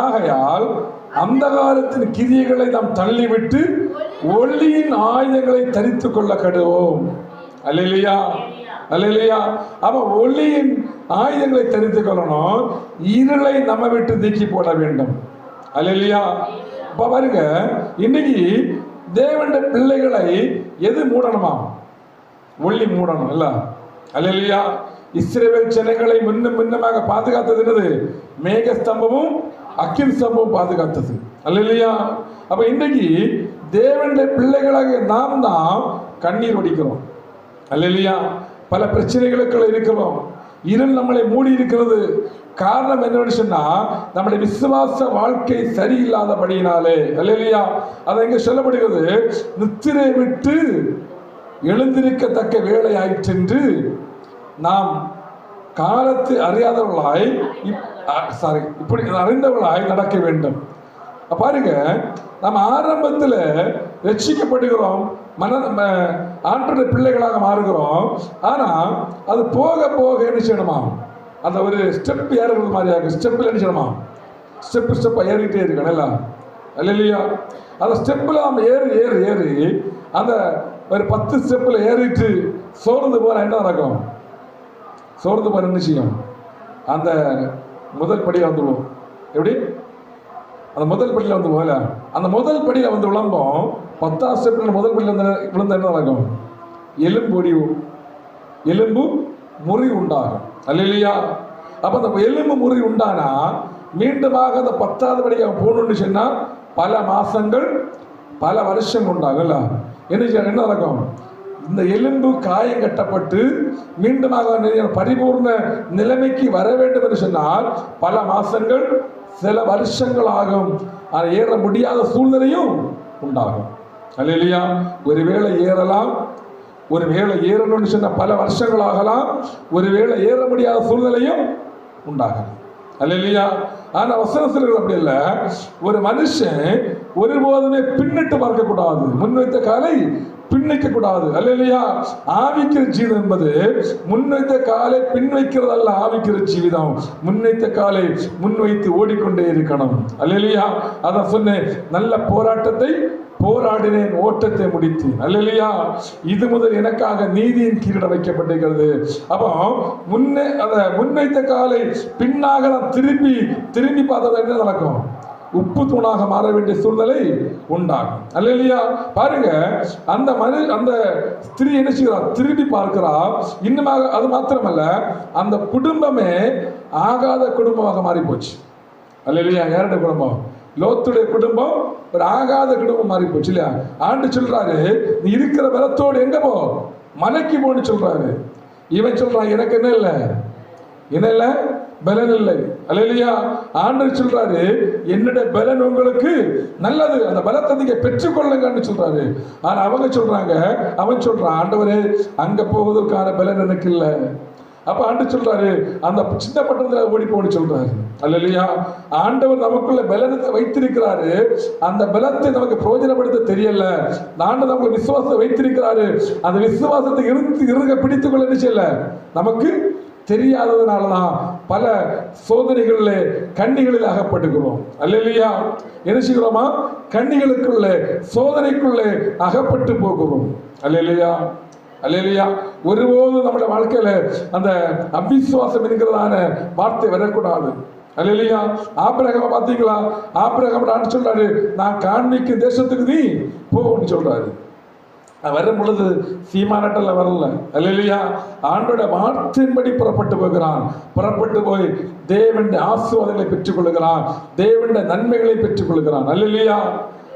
ஆகையால் அந்தகாரத்தின் கிரியைகளை நாம் தள்ளிவிட்டு ஒளியின் ஆயுதங்களை தரித்துக் கொள்ள கடுவோம். அல்லேலூயா, அல்லேலூயா. அப்ப ஒளியின் ஆயுதங்களை தரித்துக் கொள்ளணும், இருளை நம்ம விட்டு நீக்கி போட வேண்டும். அல்லேலூயா. இப்ப பாருங்க, இன்னைக்கு தேவனுடைய பிள்ளைகளை எது மூடணுமா? ஒளி மூடணும் இல்ல? அல்லேலூயா. இஸ்ரவேல் ஜனங்களை முன்னும் முன்னமாக பாதுகாத்தது என்னது? மேக ஸ்தம்பமும் அக்கினி ஸ்தம்பமும் பாதுகாத்தது. அல்லேலூயா. அப்ப இன்னைக்கு தேவனுடைய பிள்ளைகளாக நாம் தான் கண்ணீர் வடிக்கிறோம். அல்லேலூயா. பல பிரச்சனைகளுக்குள்ள இருக்கிறோம், இருள் நம்மளை மூடி இருக்கிறது. காரணம் என்னன்னு சொன்னா, நம்முடைய விசுவாச வாழ்க்கை சரியில்லாதபடியினாலே. அல்லேலூயா. அது எங்க சொல்லப்படுகிறது? நித்திரை விட்டு எழுந்திருக்கத்தக்க வேலை ஆயிற்றென்று நாம் காலத்து அறியாதவர்களாய் இப்படி அறிந்தவர்களாய் நடக்க வேண்டும். பாருங்க, நம்ம ஆரம்பத்தில் ரட்சிக்கப்படுகிறோம், ஆண்டவருடைய பிள்ளைகளாக மாறுகிறோம். ஆனால் அது போக போக என்ன செய்யணுமா? அந்த ஒரு ஸ்டெப் ஏறுறது மாதிரியாக ஸ்டெப்பில் என்ன செய்யணுமா? ஸ்டெப்பாக ஏறிக்கிட்டே இருக்கணும் எல்லாம். அல்லேலூயா. அந்த ஸ்டெப்பில் நம்ம ஏறி அந்த ஒரு 10 ஸ்டெப்பில் ஏறிட்டு சோர்ந்து போகிற என்ன நடக்கும்? சோர்ந்து போகிற என்ன செய்யும்? அந்த முதல் படியில் வந்துடுவோம். எப்படி? அந்த முதல் படியில் வந்து போகல, அந்த முதல் படியில் வந்து விளம்போம். 10ஆம் ஸ்டெப்பில் முதல் படியில் வந்து விழுந்த என்ன நடக்கும்? எலும்பு முறி உண்டாகும். அல்லேலூயா. அப்போ அந்த எலும்பு முறி உண்டானா மீண்டுமாக அந்த 10ஆவது படிக்கு அவன் போகணும்னு சொன்னால் பல மாதங்கள் பல வருஷங்கள் உண்டாகும்ல. என்ன நடக்கும்? இந்த எலும்பு காயம் கட்டப்பட்டு மீண்டுமாக பரிபூர்ண நிலைமைக்கு வர வேண்டும் என்று சொன்னால் பல மாதங்கள் சில வருஷங்கள் ஆகும். அதை ஏற முடியாத சூழ்நிலையும் உண்டாகும். அல்லேலூயா. ஒருவேளை ஏறலாம், ஒருவேளை ஏறணும்னு சொன்ன பல வருஷங்கள் ஆகலாம், ஒருவேளை ஏற முடியாத சூழ்நிலையும் உண்டாகலாம். அல்லேலூயா. ஆனால் வசனம் சொல்கிறது அப்படி இல்லை. ஒரு மனுஷன் ஒருபோதுமே பின்னிட்டு பார்க்கக்கூடாது, முன்வைத்த காலை பின்வைக்க கூடாது. அல்லேலூயா. ஆவிக்கிற ஜீவிதம் என்பது முன்வைத்த காலை பின்வைக்கிறது அல்ல. ஆவிக்கிற ஜீவிதம் முன்வைத்த காலை முன்வைத்து ஓடிக்கொண்டே இருக்கணும். அல்லேலூயா. அதான் சொன்னேன், நல்ல போராட்டத்தை போராடினேன், ஓட்டத்தை முடித்தேன். அல்லேலூயா. இது முதல் எனக்காக நீதியின் கிரீடம் வைக்கப்பட்டிருக்கிறது. அப்போ முன்வைத்த காலை பின்னாக நான் திரும்பி பார்த்தது என்ன நடக்கும்? உப்பு தூணாக மாற வேண்டிய சூழ்நிலை உண்டாகும். அல்லேலூயா. பாருங்க, அந்த ஸ்திரீ என்ன செய்கிறார்? திரும்பி பார்க்கிறார். இன்னுமாக அது மாத்திரமல்ல, அந்த குடும்பமே ஆகாத குடும்பமாக மாறி போச்சு. அல்லேலூயா. யாருடைய குடும்பம்? லோத்துடைய குடும்பம் ஒரு ஆகாத குடும்பம் மாறி போச்சு இல்லையா? ஆண்டு சொல்றாரு, நீ இருக்கிற பலத்தோடு எங்க போ? மலைக்கு போன்னு சொல்றாரு. இவன் சொல்றான், எனக்கு என்ன இல்லை, பலன் இல்லை. அல்லேலூயா. ஆண்டவர் சொல்றாரு, என்னுடைய பலன் உங்களுக்கு நல்லது, அந்த பலத்தை நீங்க பெற்றுக்கொள்ளுங்கன்னு சொல்றாரு. ஆனா அவங்க சொல்றாங்க, அவன் சொல்றான், ஆண்டவரே அங்க போவதற்கான பலன் எனக்கு இல்லை. அப்ப ஆண்டவர் சொல்றாரு, அந்த சின்ன பட்டணத்துல ஓடி போன்னு சொல்றாரு. அல்லேலூயா. ஆண்டவர் நமக்குள்ள பலனத்தை வைத்திருக்கிறாரு. அந்த பலத்தை நமக்கு பிரயோஜனப்படுத்த தெரியல. ஆண்டவர் நமக்கு விசுவாசத்தை வைத்திருக்கிறாரு. அந்த விசுவாசத்தை இருக பிடித்துக் கொள்ள என்ன செய்யல நமக்கு தெரியாததுனாலதான் பல சோதனைகளில் கண்ணிகளில் அகப்பட்டுக்கிறோம். அல்லேலூயா. என்ன செய்கிறோமா? கண்ணிகளுக்குள்ளே சோதனைக்குள்ளே அகப்பட்டு போகிறோம். அல்லேலூயா. அல்லேலூயா. ஒருபோதும் நம்முடைய வாழ்க்கையில அந்த அவிசுவாசம் என்கிறதான வார்த்தை வரக்கூடாது. அல்லேலூயா. ஆபிரகாம் பார்த்தீங்களா? ஆபிரகாம் சொல்றாரு, நான் காண்பிக்கும் தேசத்துக்கு நீ போன்னு சொல்றாரு. வரும் பொழுது சீமானட்டல்ல வரல. அல்லேலூயா. ஆண்டோட வார்த்தையின்படி புறப்பட்டு போகிறான். புறப்பட்டு போய் தேவனுடைய ஆசீர்வாதங்களை பெற்றுக் கொள்கிறான், தேவனுடைய நன்மைகளை பெற்றுக் கொள்கிறான். அல்லேலூயா.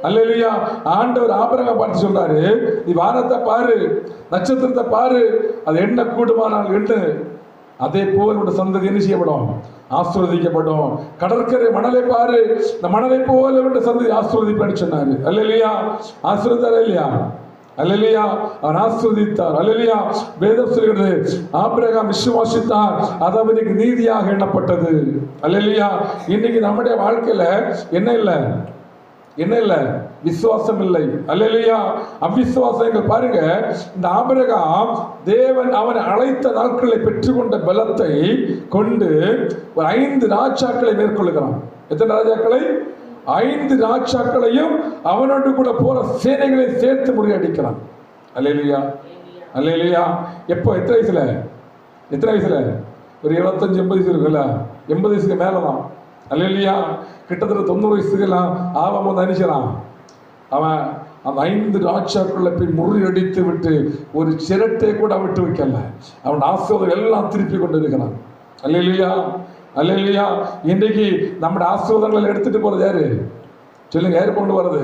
அல்லேலூயா. ஆண்டவர் ஆபிரகாம் பார்த்து சொல்றாரு, நீ வானத்தை பாரு, நட்சத்திரத்தை பாரு, அது என்ன கூடுமானால் எண்ணு, அதே போல் ஒரு சந்ததி என்ன செய்யப்படும்? ஆசீர்வதிக்கப்படும். கடற்கரை மணலை பாரு, இந்த மணலை போல சந்ததி ஆசீர்வதிப்பேன்னு சொன்னாரு. அல்லேலூயா. ஆசீர்வதித்தாரா இல்லையா? அல்லேலூயா. அவன் ஆசீர்வதித்தார். அல்லேலூயா. வேதம் சொல்கிறது ஆபிரகாம் விசுவாசித்தார், அது அவனுக்கு நீதியாக எண்ணப்பட்டது. அல்லேலூயா. இன்னைக்கு நம்முடைய வாழ்க்கையில என்ன இல்லை? விசுவாசம் இல்லை. அல்லேலூயா. அவிசுவாசங்கள் பாருங்க. இந்த ஆபிரகாம் தேவன் அவனை அழைத்த நாட்களை பெற்றுக்கொண்ட பலத்தை கொண்டு ஒரு 5 ராஜாக்களை மேற்கொள்கிறான். எத்தனை ராஜாக்களை? 5 ராஜாக்களையும் அவனோடு கூட போற சேனைகளை சேர்த்து முறியடிக்கிறான். அல்லேலூயா. அல்லேலூயா. எப்போ? எத்தனை வயசுல? ஒரு 75-80 வயசு இருக்குல்ல, 80 வயசுக்கு மேலதான். அல்லேலூயா. கிட்டத்தட்ட 90 வயசுக்கெல்லாம் ஆவாம வந்து அனுப்பிச்சான். அவன் அந்த 5 ராஜாக்களை போய் முறியடித்து விட்டு ஒரு சிரட்டை கூட விட்டு வைக்கல. அவன் ஆசீர்வாதம் எல்லாம் திருப்பி கொண்டு இருக்கிறான். அல்லேலூயா. அல்லேலூயா. இன்றைக்கு நம்முடைய ஆசீர்வாதங்களை எடுத்துட்டு போறது யாரு? சொல்லுங்க, யாரு கொண்டு வர்றது?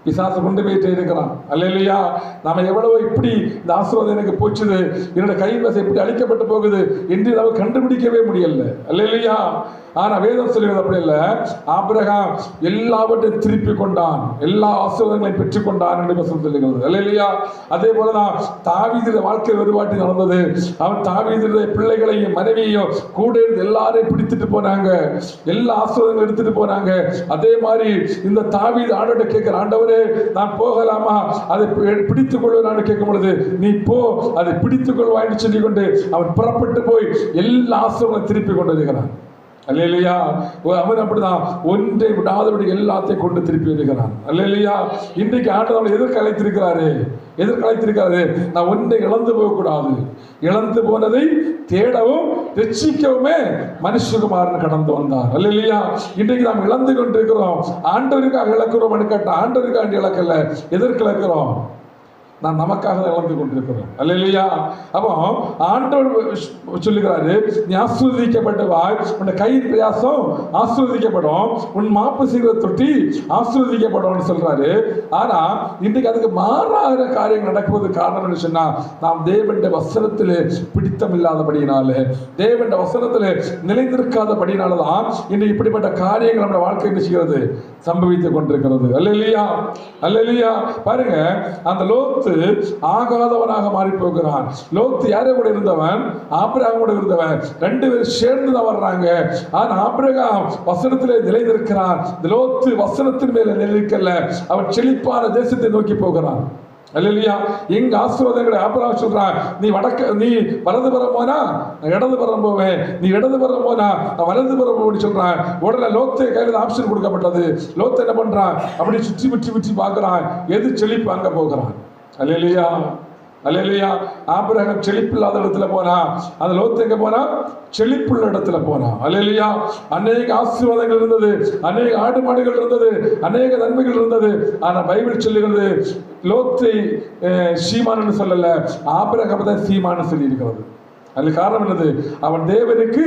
பிசாசு கொண்டு போயிட்டே இருக்கிறான். அல்லேலூயா. நாம எவ்வளவோ இப்படி இந்த ஆசீர்வாதம் எனக்கு போச்சுது, என்னோட கைவசம் இப்படி அழிக்கப்பட்டு போகுது என்று நம்ம கண்டுபிடிக்கவே முடியல. அல்லேலூயா. ஆனா வேதம் சொல்லுவது அப்படி இல்லை. ஆபிரகாம் எல்லாவற்றையும் திருப்பி கொண்டான், எல்லா ஆசீர்வாதங்களையும் பெற்றுக் கொண்டான் என்று சொல்லுகிறது. அல்லேலூயா. அதே போலதான் தாவீதுடைய வாழ்க்கை வருவாட்டி நடந்தது. அவன் தாவீதுடைய பிள்ளைகளையும் மனைவியையும் கூட இருந்து எல்லாரையும் பிடித்துட்டு போனாங்க, எல்லா ஆசீர்வாதங்களும் எடுத்துட்டு போனாங்க. அதே மாதிரி இந்த தாவீது ஆண்டவரை கேட்கிற, ஆண்டவரே நான் போகலாமா, அதை பிடித்துக் கொள்வேன் கேட்கும் பொழுது, நீ போ, அதை பிடித்துக் கொள்வாய் சொல்லிக் கொண்டு அவன் புறப்பட்டு போய் எல்லா ஆசீர்வாதங்களும் திருப்பி கொண்டு வருகிறான். அல்லேலூயா. அவன் அப்படிதான் ஒன்றை விடாதபடி எல்லாத்தையும் கொண்டு திருப்பி வருகிறான். அல்லேலூயா. இன்றைக்கு ஆண்டவர் எதற்கு அழைத்திருக்கிறாரு? நான் ஒன்றை இழந்து போகக்கூடாது. இழந்து போனதை தேடவும் ரட்சிக்கவுமே மனுஷகுமாரன் கடந்து வந்தார். அல்லேலூயா. இன்றைக்கு நாம் இழந்து கொண்டிருக்கிறோம். ஆண்டவருக்காக இழக்கிறோம் கேட்டா, ஆண்டவருக்காக இழக்கல. எதற்கு இழக்கிறோம்? நாம் நமக்காக இழந்து கொண்டிருக்கிறோம். அல்லேலூயா. அப்போ ஆண்டவர் சொல்லுகிறாரு, நீ ஆசீர்வதிக்கப்பட்டவாய், உன் கையின் பிரயாசம் ஆசீர்வதிக்கப்படும், உன் மாப்பு செய்கிற தொட்டி ஆசீர்வதிக்கப்படும் சொல்றாரு. ஆனா இன்றைக்கு அதுக்கு மாறாக காரியங்கள் நடக்குவது காரணம் என்ன சொன்னா, நாம் தேவனுடைய வசனத்திலே பிடித்தம் இல்லாதபடியினாலே, தேவனுடைய வசனத்திலே நிலைநிற்காதபடியினாலதான் இன்றைக்கு இப்படிப்பட்ட காரியங்கள் நம்முடைய வாழ்க்கை என்ன செய்கிறது? சம்பவித்துக் கொண்டிருக்கிறது. அல்லேலூயா. அல்லேலூயா. பாருங்க, அந்த லோத்து ஆகாதவனாக மாறி போகிறான். லோத்து யாரே கூட இருந்தவன்? ஆபிரகாம் கூட இருந்தவன். 2 பேரும் சேர்ந்து தான் வர்றாங்க. ஆனா ஆபிரகாம் வசனத்திலே நிலை நிற்கிறான். லோத்து வசனத்தின் மேல நிலைக்கல. அவன் செழிப்பான தேசத்தை நோக்கி போகிறான். அல்லேலூயா. எங்க ஆசீர்வாதங்களை ஆபிரகாம் சொல்றான், நீ வலதுபுறம் போனா நான் இடதுபுறம் போவேன், நீ இடதுபுறம் போனா நான் வலதுபுறம் போவேன்னு சொல்றான். உடனே லோத்து கையில ஆப்ஷன் கொடுக்கப்பட்டது. லோத்து என்ன பண்றான்? அப்படி சுற்றி பார்க்கிறான். எது செழிப்பு அங்க போகிறான். அல்லேலூயா. அல்லேலூயா. ஆபிரகாம் செழிப்பில்லாத இடத்துல போனா, அந்த லோத்து எங்க போனா? செழிப்புள்ள இடத்துல போனா. அல்லேலூயா. அநேக ஆசீர்வாதங்கள் இருந்தது, அநேக ஆடு மாடுகள் இருந்தது, அநேக நன்மைகள் இருந்தது. ஆனா பைபிள் சொல்லுகிறது, லோத்தை சீமான்னு சொல்லல, ஆபிரகாம் தான் சீமான்னு சொல்லி இருக்கிறது. அதுக்கு காரணம் என்னது? அவன் தேவனுக்கு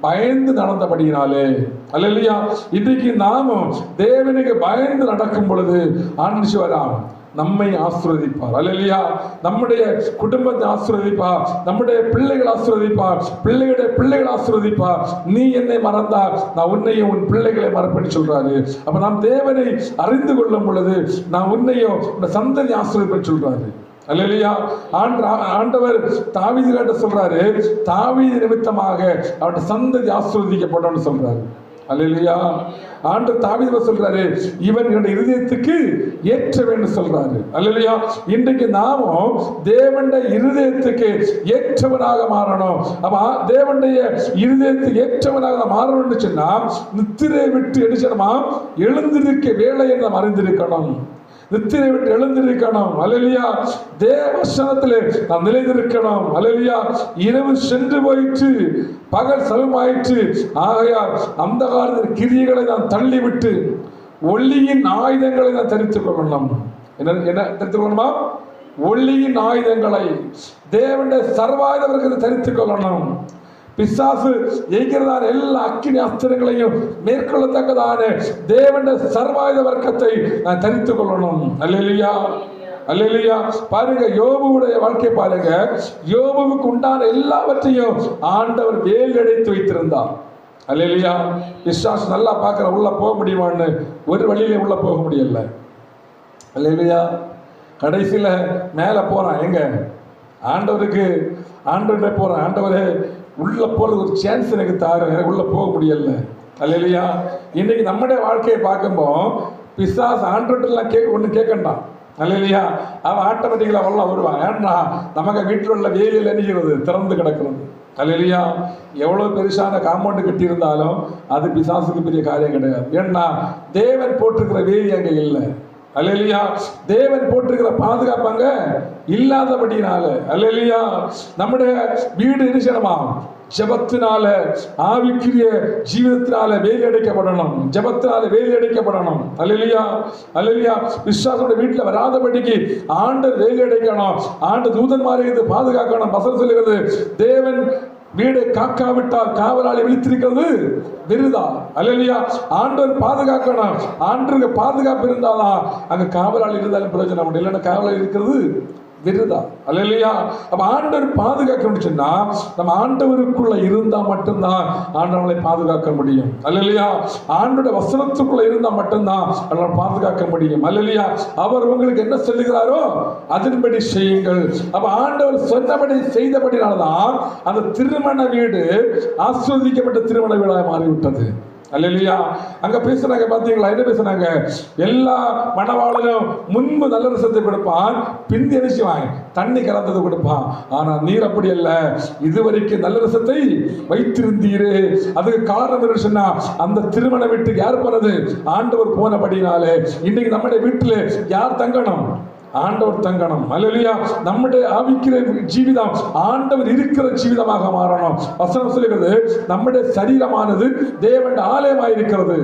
பயந்து நடந்தபடியினாலே. அல்லேலூயா. இன்றைக்கு நாமும் தேவனுக்கு பயந்து நடக்கும் பொழுது ஆண்டவர் நம்மை ஆசீர்வதிப்பார். அல்லேலூயா. நம்முடைய குடும்பத்தை ஆசீர்வதிப்பார், நம்முடைய பிள்ளைகள் ஆசீர்வதிப்பார், பிள்ளைகள் ஆசீர்வதிப்பார். நீ என்னை மறந்தால் நான் உன்னையும் உன் பிள்ளைகளை மறப்பேன்னு சொல்றாரு. அப்ப நாம் தேவனை அறிந்து கொள்ளும் பொழுது நான் உன்னையும் உன் சந்ததி ஆசீர்வதிப்பேன்னு சொல்றாரு. அல்லேலூயா. ஆண்டவர் தாவீது கிட்ட சொல்றாரு, தாவீது நிமித்தமாக அவருடைய சந்ததி ஆசீர்வதிக்கப்படும் சொல்றாரு. அல்லேலூயா. ஆண்டவர் தாவீது சொல்றாரு, இவன் என்னுடைய இருதயத்துக்கு ஏற்றவன்னு சொல்றாரு. அல்லேலூயா. இன்றைக்கு நாமும் தேவனுடைய இருதயத்துக்கு ஏற்றவனாக மாறணும். அப்ப தேவனுடைய இருதயத்துக்கு ஏற்றவனாக மாறணும்னு சொன்னா நித்திரை விட்டு எடுச்சனமா எழுந்திருக்க வேலை என்று நாம் அறிந்திருக்கணும். நித்திரை விட்டு எழுந்திருக்கணும். அல்லேலூயா. தேவசனத்திலே நாம் நிலைத்திருக்கணும். அல்லேலூயா. இரவு சென்று போயிற்று, பகல் சமமாயிற்று. ஆகையால் அந்த காலத்தில் கிரியைகளை நாம் தள்ளிவிட்டு ஒளியின் ஆயுதங்களை நாம் தரித்துக் கொள்ளணும். என்ன தரித்துக் கொள்ளணுமா? ஒளியின் ஆயுதங்களை, தேவனுடைய சர்வாயுதங்களை தரித்துக் கொள்ளணும். பிசாசு எய்கிறதான எல்லா அக்கினி அஸ்திரங்களையும் மேற்கொள்ளத்தக்கதான தேவனுடைய சர்வாயுத வர்க்கத்தை நான் தரித்துக் கொள்ளணும். அல்லேலூயா. அல்லேலூயா. பாருங்க, யோபுவுடைய வாழ்க்கை பாருங்க. யோபுவுக்கு உண்டான எல்லாவற்றையும் ஆண்டவர் வேல் அடைத்து வைத்திருந்தார். அல்லேலூயா. பிசாசு நல்லா பார்க்கிற உள்ள போக முடியுமான்னு ஒரு வழியிலே உள்ள போக முடியல. அல்லேலூயா. கடைசியில் மேலே போகிறான். எங்க ஆண்டவருக்கு ஆண்டவர்கிட்ட போகிறான். ஆண்டவரே உள்ளே போகிறது ஒரு சான்ஸ் எனக்கு தாரு, எனக்கு உள்ளே போக முடியல. அல்லையா? இன்னைக்கு நம்முடைய வாழ்க்கையை பார்க்கும்போது பிசாஸ் ஆண்டவர்கிட்டலாம் ஒன்று கேட்கண்டான். அல்லையா? அவன் ஆட்டோமேட்டிக்கலாக வரலாம் வருவான். ஏன்னா நமக்கு வீட்டில் உள்ள வேலையில் நினைக்கிறது திறந்து கிடக்கிறது. அல்லையா? எவ்வளோ பெருசான காம்பவுண்டு கட்டியிருந்தாலும் அது பிசாசுக்கு பெரிய காரியம் கிடையாது. ஏன்னா தேவன் போட்டிருக்கிற வேலி அங்கே இல்லை. அல்லையா? தேவன் போட்டிருக்கிற பாதுகாப்பு அங்க இல்லாதபடினால. அல்லையா? நம்முடைய வீடு நிச்சயமா ஜபத்தினால ஆவிக்குரிய ஜீவிதத்தினால வேலி அடைக்கப்படணும். ஜபத்தினால வேலி அடைக்கப்படணும். அல்லையா? அல்லையா? விசுவாசோட வீட்டில் வராதபடிக்கு ஆண்டு வேலி அடைக்கணும். ஆண்டு தூதன்மாரை இது பாதுகாக்கணும். வசனம் சொல்லுகிறது, தேவன் வீடை காக்காவிட்டால் காவலாளி விழித்திருக்கிறது விருதா. அல்லையா? ஆண்டவர் பாதுகாக்கணும். ஆண்டருக்கு பாதுகாப்பு இருந்தாதான் அங்க காவலாளி இருந்தாலும் பிரயோஜனம் உண்டு. இல்லைன்னா காவலாளி இருக்கிறது விருதா. அல்லையா? அப்ப ஆண்டவர் பாதுகாக்கணும்னு சொன்னா நம்ம ஆண்டவருக்குள்ள இருந்தா மட்டும்தான் ஆண்டவர்களை பாதுகாக்க முடியும். அல்லையா? ஆண்டோட வசனத்துக்குள்ள இருந்தா மட்டும்தான் அவங்களை பாதுகாக்க முடியும். அல்லையா? அவர் உங்களுக்கு என்ன சொல்லுகிறாரோ அதன்படி செய்யுங்கள். அப்ப ஆண்டவர் சொன்னபடி செய்தபடினால்தான் அந்த திருமண வீடு ஆஸ்வதிக்கப்பட்ட திருமண வீடாக மாறிவிட்டது. அல்லையா? அங்க பேசுறாங்க பாத்தீங்களா? என்ன பேசுறாங்க? எல்லா மணவாளனும் முன்பு நல்ல ரசத்தை கொடுப்பான், பிந்தி அரிசிவாங்க தண்ணி கலந்தது கொடுப்பான். ஆனா நீர் அப்படி அல்ல, இதுவரைக்கும் நல்ல ரசத்தை வைத்திருந்தீரு. அதுக்கு காரணம் என்ன சொன்னா அந்த திருமண வீட்டுக்கு யார் போனது? ஆண்டவர் போனபடினாலே இன்னைக்கு நம்முடைய வீட்டுல யார் தங்கணும்? ஆண்டவர் தங்கணும். அல்லையா? நம்முடைய ஆவிக்கிற ஜீவிதம் ஆண்டவர் இருக்கிற ஜீவிதமாக மாறணும். வசனம் சொல்லுகிறது, நம்முடைய சரீரமானது தேவன் ஆலயமாய் இருக்கிறது.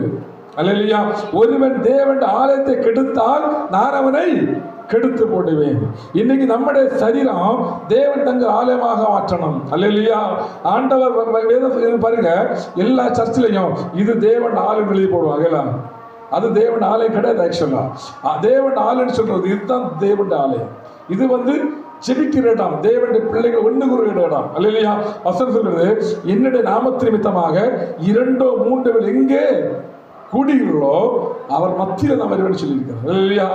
அல்லையா? ஒருவன் தேவன் ஆலயத்தை கெடுத்தால் நான் அவனை கெடுத்து போடுவேன். இன்னைக்கு நம்முடைய சரீரம் தேவன் தங்க ஆலயமாக மாற்றணும். அல்லையா? ஆண்டவர் வேதம் பாருங்க, எல்லா சர்ச்சிலையும் இது தேவன் ஆலயம் எழுதி போடுவாங்க. அது தேவன் ஆலயம் கிடையாது. ஆக்சுவலா தேவன் ஆலயம் சொல்றது இதுதான் தேவன் ஆலயம். இது செபிக்கிற இடம், தேவனுடைய பிள்ளைகள் ஒண்ணு கூறுகிற இடம். அல்லையா? வசனம் சொல்றது, என்னுடைய நாமத்து நிமித்தமாக 2 3 பேர் எங்கே கூடுகிறோ அவர் மத்தியில் நாம் வருவேன்னு சொல்லியிருக்கிறார். இல்லையா?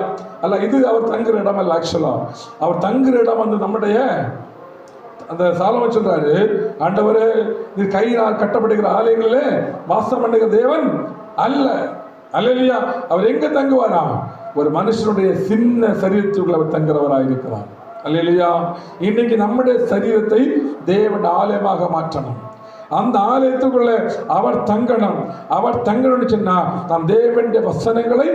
அல்ல, இது அவர் தங்குற இடம் அல்ல. ஆக்சுவலா அவர் தங்குற இடம் நம்முடைய அந்த சாலமோன் சொல்றாரு, ஆண்டவரே இது கையினால் கட்டப்படுகிற ஆலயங்களிலே வாசம் பண்ணுகிற தேவன் அல்ல. அல்லையா? அவர் எங்க தங்குவாராம்? ஒரு மனுஷனுடைய சின்ன சரீரத்துக்குள்ள அவர் தங்குறவராக இருக்கிறார். அல்லையா? இன்னைக்கு நம்முடைய சரீரத்தை தேவன் ஆலயமாக மாற்றணும். அந்த ஆலயத்துக்குள்ள அவர் தங்கணும். அவர் தங்கணும்னு சொன்னா நாம் தேவனுடைய வசனங்களை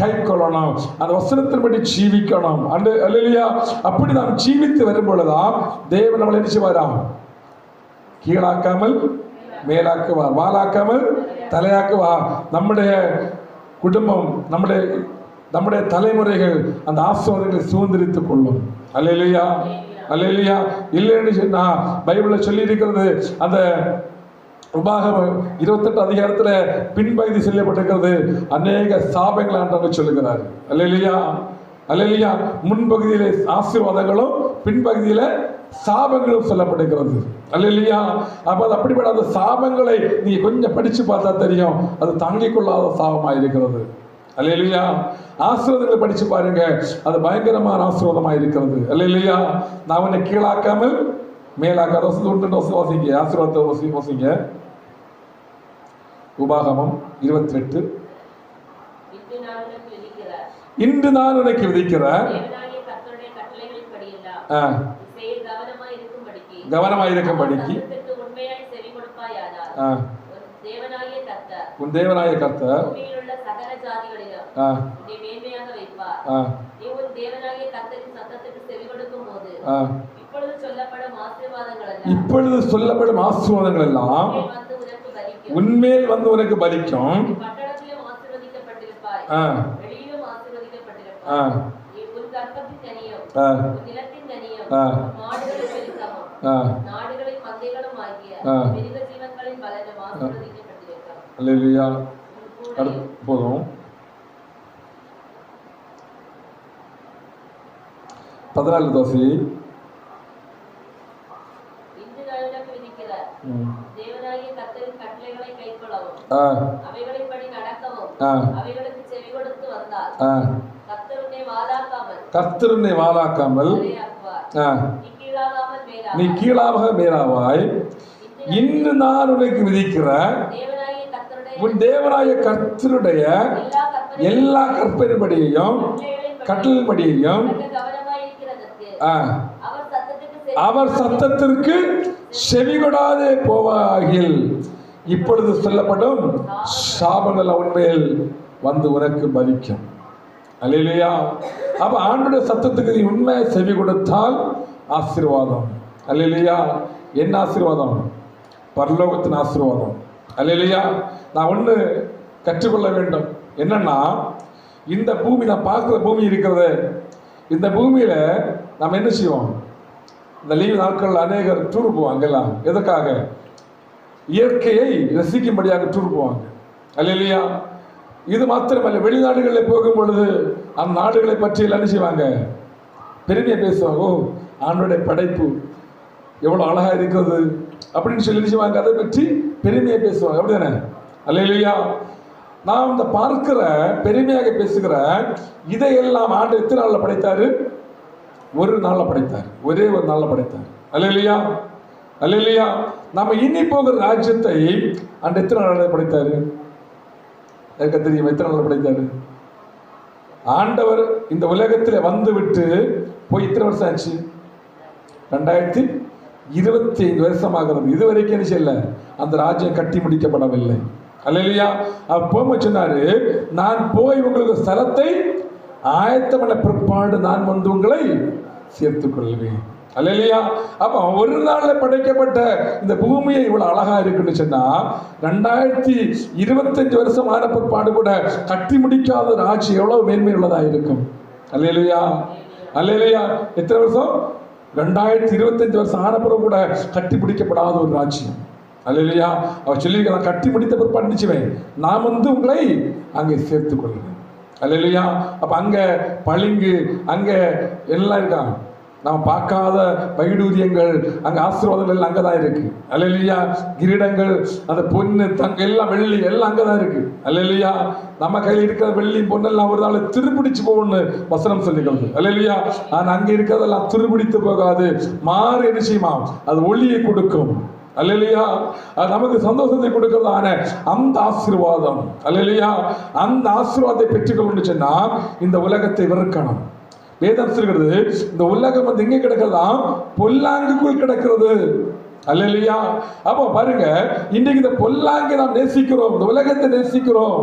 கை கொள்ளணும். அந்த வசனத்தின்படி ஜீவிக்கணும். அல்லையா? அப்படி நாம் ஜீவித்து வரும் பொழுதுதான் தேவன் நம்மளை என்ன செய்வாராம்? கீழாக்காமல் மேலாக்குவார், வாலாக்காமல் தலையாக்குவார். நம்முடைய குடும்பம், நம்முடைய தலைமுறைகள் அந்த ஆசீர்வாதங்களை சுதந்திரித்துக் கொள்ளும். அல்லேலூயா, அல்லேலூயா. இல்லைன்னு சொன்னா பைபிள்ல சொல்லி இருக்கிறது, அந்த உபாகமம் 28 அதிகாரத்துல பின்பகுதி சொல்லப்பட்டிருக்கிறது, அநேக சாபங்கள் ஆண்டவர் சொல்லுகிறார். அல்லேலூயா, அல்லேலூயா. முன்பகுதியிலே ஆசீர்வாதங்களும் பின்பகுதியில சாபங்களும் சொல்லப்படுகிறது. அல்லேலூயா. அப்ப அது அப்படிப்பட்ட அந்த சாபங்களை நீங்க கொஞ்சம் படிச்சு பார்த்தா தெரியும், அது தாங்கிக் கொள்ளாத சாபமாக இருக்கிறது. அல்லேலூயா. ஆசீர்வாதங்களை படிச்சு பாருங்க, அது பயங்கரமான ஆசீர்வாதமாக இருக்கிறது. அல்லேலூயா. நான் உன்னை கீழாக்காமல் மேலாக்காத வாசிங்க, ஆசீர்வாதத்தை வாசிங்க. உபாகமம் 28. இன்று நான் உனக்கு விதிக்கிற கவனமாயிருக்கும்படிக்கு உன் தேவனாய கர்த்தர் இப்பொழுது சொல்லப்படும் ஆசீர்வாதங்கள் எல்லாம் உன்மேல் வந்து உனக்கு பலிக்கும். போதும். 14 தோசி. தேவனாகிய கர்த்தரின் கட்டளைகளை கைக்கொள்ளவும் அவைகளின்படி நடக்கவும் அவைகளுக்கு செவி கொடுத்து வந்தால் கர்த்தர் உன்னை வாலாக்காமல் கர்த்தருனை வாளாக்காமல் தலையாக்குவார். நீ கீழாகாமல் நீ மேலாவாய். கீழாக மேலாவாய். இன்று நான் உனக்கு விதிக்கிற தேவனாகிய கர்த்தருடைய உன் தேவனாய கர்த்தருடைய எல்லா கற்பனைப்படியையும் கட்டளைப்படியையும் மிக கவனமாயிருக்கிறதற்கு அவர் சத்தத்திற்கு செவிகொடாதே போவாகில் இப்பொழுது சொல்லப்படும் சாபங்கள் உண்மையில் வந்து உனக்கு பலிக்கும். அல்லேலூயா. அப்ப ஆண்டோட சத்தத்துக்கு நீ உண்மை செவி கொடுத்தால் ஆசீர்வாதம். அல்லேலூயா. என்ன ஆசீர்வாதம்? பரலோகத்தின் ஆசீர்வாதம். அல்லேலூயா. நான் ஒன்று கற்றுக்கொள்ள வேண்டும். என்னன்னா, இந்த பூமி நான் பார்க்குற பூமி இருக்கிறது, இந்த பூமியில நம்ம என்ன செய்வோம்? இந்த லீவு நாட்கள் அநேகர் டூர் போவாங்கல்லாம். எதற்காக? இயற்கையை ரசிக்கும்படியாக டூர் போவாங்க. அல்லேலூயா. இது மாத்திரமல்ல, வெளிநாடுகளில் போகும் பொழுது அந்த நாடுகளை பற்றி என்ன செய்வாங்க? பெருமையை பேசுவாங்க. ஓ, ஆண்டோடைய படைப்பு எவ்வளோ அழகா இருக்கிறது அப்படின்னு சொல்லி செய்வாங்க. அதை பற்றி பெருமையை பேசுவாங்க. அப்படிதானே? அல்லேலூயா. நாம் இந்த பார்க்கிற பெருமையாக பேசுகிற இதையெல்லாம் ஆண்டு எத்தனை நாளில் படைத்தாரு? ஒரு நாளில் படைத்தார். ஒரே ஒரு நாளில் படைத்தார். அல்லேலூயா. அல்லேலூயா. நம்ம இனி போகிற ராஜ்யத்தை ஆண்டு எத்தனை நாளில் படைத்தாரு? எனக்கு தெரியும் எத்தனை நாளில் படைத்தாரு? ஆண்டவர் இந்த உலகத்தில் வந்து விட்டு போய் எத்தனை வருஷம் ஆச்சு? 2025 வருஷமாகிறது. இதுவரைக்கும் என்ன செய்யல? அந்த ராஜ்யம் கட்டி முடிக்கப்படவில்லை. அல்லேலூயா. அப்போ சொன்னாரு, நான் போய் உங்களுக்கு ஸ்தலத்தை ஆயத்தம் பண்ண பிற்பாடு நான் வந்து உங்களை சேர்த்துக் கொள்வேன். அல்லேலூயா. அப்போ ஒரு நாள்ல படைக்கப்பட்ட இந்த பூமியை இவ்வளவு அழகா இருக்குன்னு சொன்னா, 2025 வருஷம் ஆன பிற்பாடு கூட கட்டி முடிக்காத ராஜ்யம் எவ்வளவு மேன்மை உள்ளதா இருக்கும். அல்லேலூயா. அல்லேலூயா. எத்தனை வருஷம்? 2025 வருஷம் ஆன பிறகு கூட கட்டி பிடிக்கப்படாத ஒரு ராஜ்யம். அல்லேலூயா. அவர் சொல்லியிருக்க, கட்டி முடித்த பிற்பாடு நிச்சயமே நான் வந்து உங்களை அங்கே சேர்த்துக் கொள்வேன். அல்லேலூயா. அப்ப அங்க பளிங்கு, அங்க எல்லாம் இருக்காங்க. நம்ம பார்க்காத வைடூரியங்கள், அங்க ஆசீர்வாதங்கள் எல்லாம் அங்கதான் இருக்கு. அல்லேலூயா. கிரீடங்கள், அந்த பொண்ணு, தங்க எல்லாம், வெள்ளி எல்லாம் அங்கதான் இருக்கு. அல்லேலூயா. நம்ம கையில் இருக்கிற வெள்ளி பொண்ணெல்லாம் ஒரு நாள் திருப்பிடிச்சு போகும்னு வசனம் சொல்லிக்கிறது. அல்லேலூயா. ஆனா அங்க இருக்கிறதெல்லாம் திருப்பிடித்து போகாது, மாறு என்ன செய்யுமா? அது ஒளியை கொடுக்கும். அல்லேலூயா. அது நமக்கு சந்தோஷத்தை கொடுக்கிறதான அந்த ஆசீர்வாதம். அல்லேலூயா. அந்த ஆசீர்வாதத்தை பெற்றுக்கொள்ளணும்னு சொன்னா இந்த உலகத்தை வெறுக்கணும். வேதம் சொல்கிறது, இந்த உலகம் வந்து எங்கே கிடக்கிறதா? பொல்லாங்குக்குள் கிடக்கிறது. அல்லேலூயா. அப்போ பாருங்க, இன்றைக்கு இந்த பொல்லாங்கை நாம் நேசிக்கிறோம், இந்த உலகத்தை நேசிக்கிறோம்.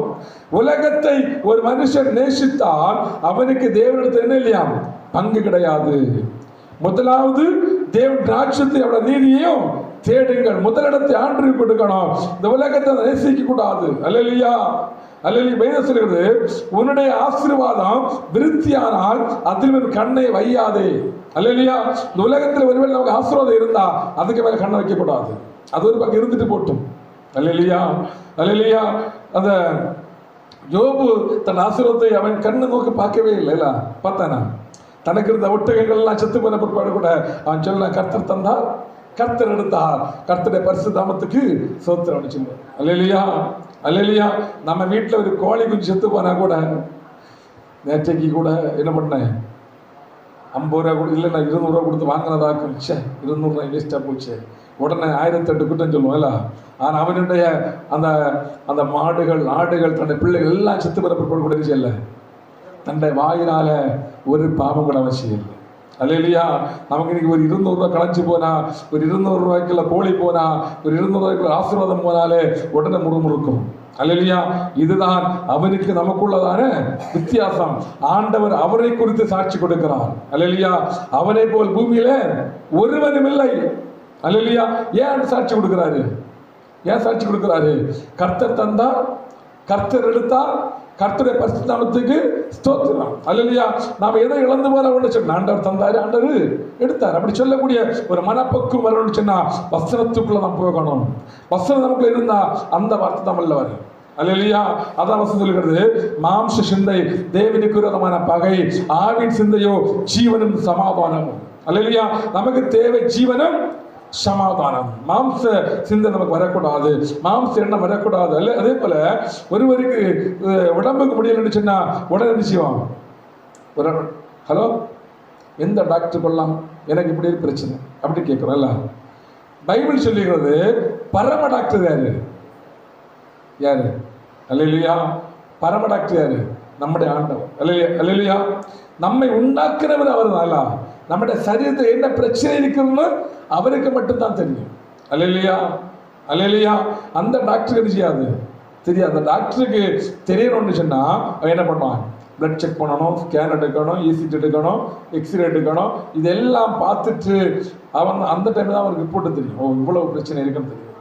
உலகத்தை ஒரு மனுஷன் நேசித்தால் அவனுக்கு தேவனிடத்தில் என்ன இல்லையா? பங்கு கிடையாது. முதலாவது தேவன் ராஜ்யத்தை, அவருடைய நீதியையும் தேடுங்கள். முதலிடத்தை ஆண்டவருக்கு கொடுக்கணும். இந்த உலகத்தை நேசிக்க கூடாது. அல்லேலூயா. அல்லேலூயா. வேதம் சொல்கிறது, உன்னுடைய ஆசீர்வாதம் விருத்தியானால் அதில் ஒரு கண்ணை வையாதே. அல்லேலூயா. இந்த உலகத்தில் ஒருவேளை நமக்கு ஆசீர்வாதம் இருந்தா அதுக்கு மேல கண்ணை வைக்க கூடாது. அது ஒரு பக்கம் இருந்துட்டு போட்டும். அல்லேலூயா. அல்லேலூயா. அந்த யோபு தன் ஆசீர்வாதத்தை அவன் கண்ணை நோக்கி பார்க்கவே இல்லை. பார்த்தானா? தனக்கு இருந்த ஒட்டகங்கள் எல்லாம் செத்து போன பிற்பாடு கூட அவன் சொல்ல, கர்த்தர் தந்தார், கர்த்தர் எடுத்தார், கர்த்தருடைய பரிசுத்த நாமத்துக்கு ஸ்தோத்திரம் சொல்லுவார். அல்லேலூயா. அல்லேலூயா. நம்ம வீட்டில் ஒரு கோழி குஞ்சு செத்து போனா கூட, நேற்றைக்கு கூட என்ன பண்ணேன், 50 ரூபா கொடு, இல்லைண்ணா 200 ரூபா கொடுத்து வாங்கினதாக்கு, 200 ரூபாய் வேஸ்ட்டாக போச்சு. உடனே 1008 குற்றம் சொல்லுவோம்ல. ஆனால் அவனுடைய அந்த அந்த மாடுகள், ஆடுகள், தன்னுடைய பிள்ளைகள் எல்லாம் செத்து போன பிற்பாடு கூட செய்யல, தன்னுடைய வாயினால ஒரு பாவம் கூட அவசியம் இல்லை. அல்லேலூயா. நமக்கு இன்னைக்கு ஒரு 200 ரூபா களைஞ்சு போனா, ஒரு 200 ரூபாய்க்குள்ள கோழி போனா, ஒரு 200 ரூபாய்க்குள்ள ஆசீர்வாதம் போனாலே உடனே முறுமுறுக்கும். அல்லேலூயா. இதுதான் அவனுக்கு நமக்குள்ளதான வித்தியாசம். ஆண்டவர் அவரை குறித்து சாட்சி கொடுக்கிறார். அல்லேலூயா. அவனை போல் பூமியில ஒருவனும் இல்லை. அல்லேலூயா. ஏன் சாட்சி கொடுக்கிறாரு? ஏன் சாட்சி கொடுக்கிறாரு? கர்த்தர் தந்தார், கர்த்தர் எடுத்தார், கர்த்தருடைய பரிசுத்த நாமத்துக்கு ஸ்தோத்திரம். அல்லேலூயா. நாம எதை இழந்து போல ஒன்று சொன்னா, ஆண்டவர் தந்தாரு, ஆண்டவர் எடுத்தார், அப்படி சொல்லக்கூடிய ஒரு மனப்பக்குவம் வரணும்னு சொன்னா வசனத்துக்குள்ள நாம் போகணும். வசனம் நமக்குள்ள இருந்தா அந்த வார்த்தை தான் வல்ல வரும். அல்லேலூயா. அதான் வசனம் சொல்லுகிறது, மாம்ச சிந்தை தேவனுக்கு விரோதமான பகை, ஆவின் சிந்தையோ ஜீவனும் சமாதானமும். அல்லேலூயா. நமக்கு தேவை ஜீவனும் சமாதானம். மாம்ச சிந்தை நமக்கு வரக்கூடாது, மாம்ச எண்ணம் வரக்கூடாது. அல்ல, அதே போல ஒருவருக்கு உடம்புக்கு முடியலன்னு சொன்னா உடனே என்ன செய்வோம்? ஹலோ, எந்த டாக்டர் கொள்ளலாம், எனக்கு இப்படி ஒரு பிரச்சனை அப்படி கேட்குறோம்ல. பைபிள் சொல்லுகிறது பரம டாக்டர் யாரு? யாரு? அல்லேலூயா. பரம டாக்டர் யாரு? நம்முடைய ஆண்டவர். அல்லேலூயா. நம்மை உண்டாக்குறவர் அவர் தானா. நம்முடைய சரீரத்தில் என்ன பிரச்சனை இருக்குன்னு அவருக்கு மட்டும்தான் தெரியும். அல்லேலூயா. அல்லேலூயா. அந்த டாக்டருக்கு செய்யாது, தெரியாது. அந்த டாக்டருக்கு தெரியணும்னு சொன்னா அவன் என்ன பண்ணுவான்? பிளட் செக் பண்ணணும், ஸ்கேன் எடுக்கணும், இசிடி எடுக்கணும், எக்ஸ்ரே எடுக்கணும். இதெல்லாம் பார்த்துட்டு அவன் அந்த டைம் தான் அவனுக்கு ரிப்போர்ட்டு தெரியும். ஓ, இவ்வளவு பிரச்சனை இருக்குன்னு தெரியும்.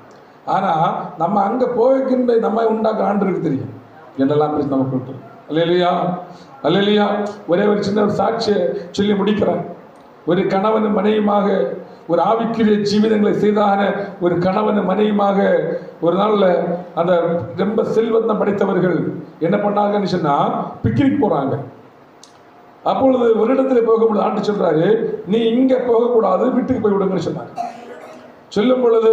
ஆனால் நம்ம அங்கே போய்கின்ற நம்ம உண்டாக்க ஆண்டருக்கு தெரியும் என்னெல்லாம் பிரச்சனை நமக்கு இருக்கு. அல்லேலூயா. அல்லேலூயா. ஒரே ஒரு சின்ன ஒரு சாட்சியை சொல்லி முடிக்கிறேன். ஒரு கணவன் மனைவியுமாக, ஒரு ஆவிக்குரிய ஜீவிதங்களை செய்தான ஒரு கணவன் மனைவியுமாக ஒரு நாளில் அந்த ரொம்ப செல்வந்தம் படைத்தவர்கள் என்ன பண்ணாங்கன்னு சொன்னா பிக்னிக் போறாங்க. அப்பொழுது ஒரு இடத்துல போகும்போது ஆண்டு சொல்றாரு, நீ இங்க போகக்கூடாது, வீட்டுக்கு போய் விடுங்கன்னு சொன்னாங்க. சொல்லும் பொழுது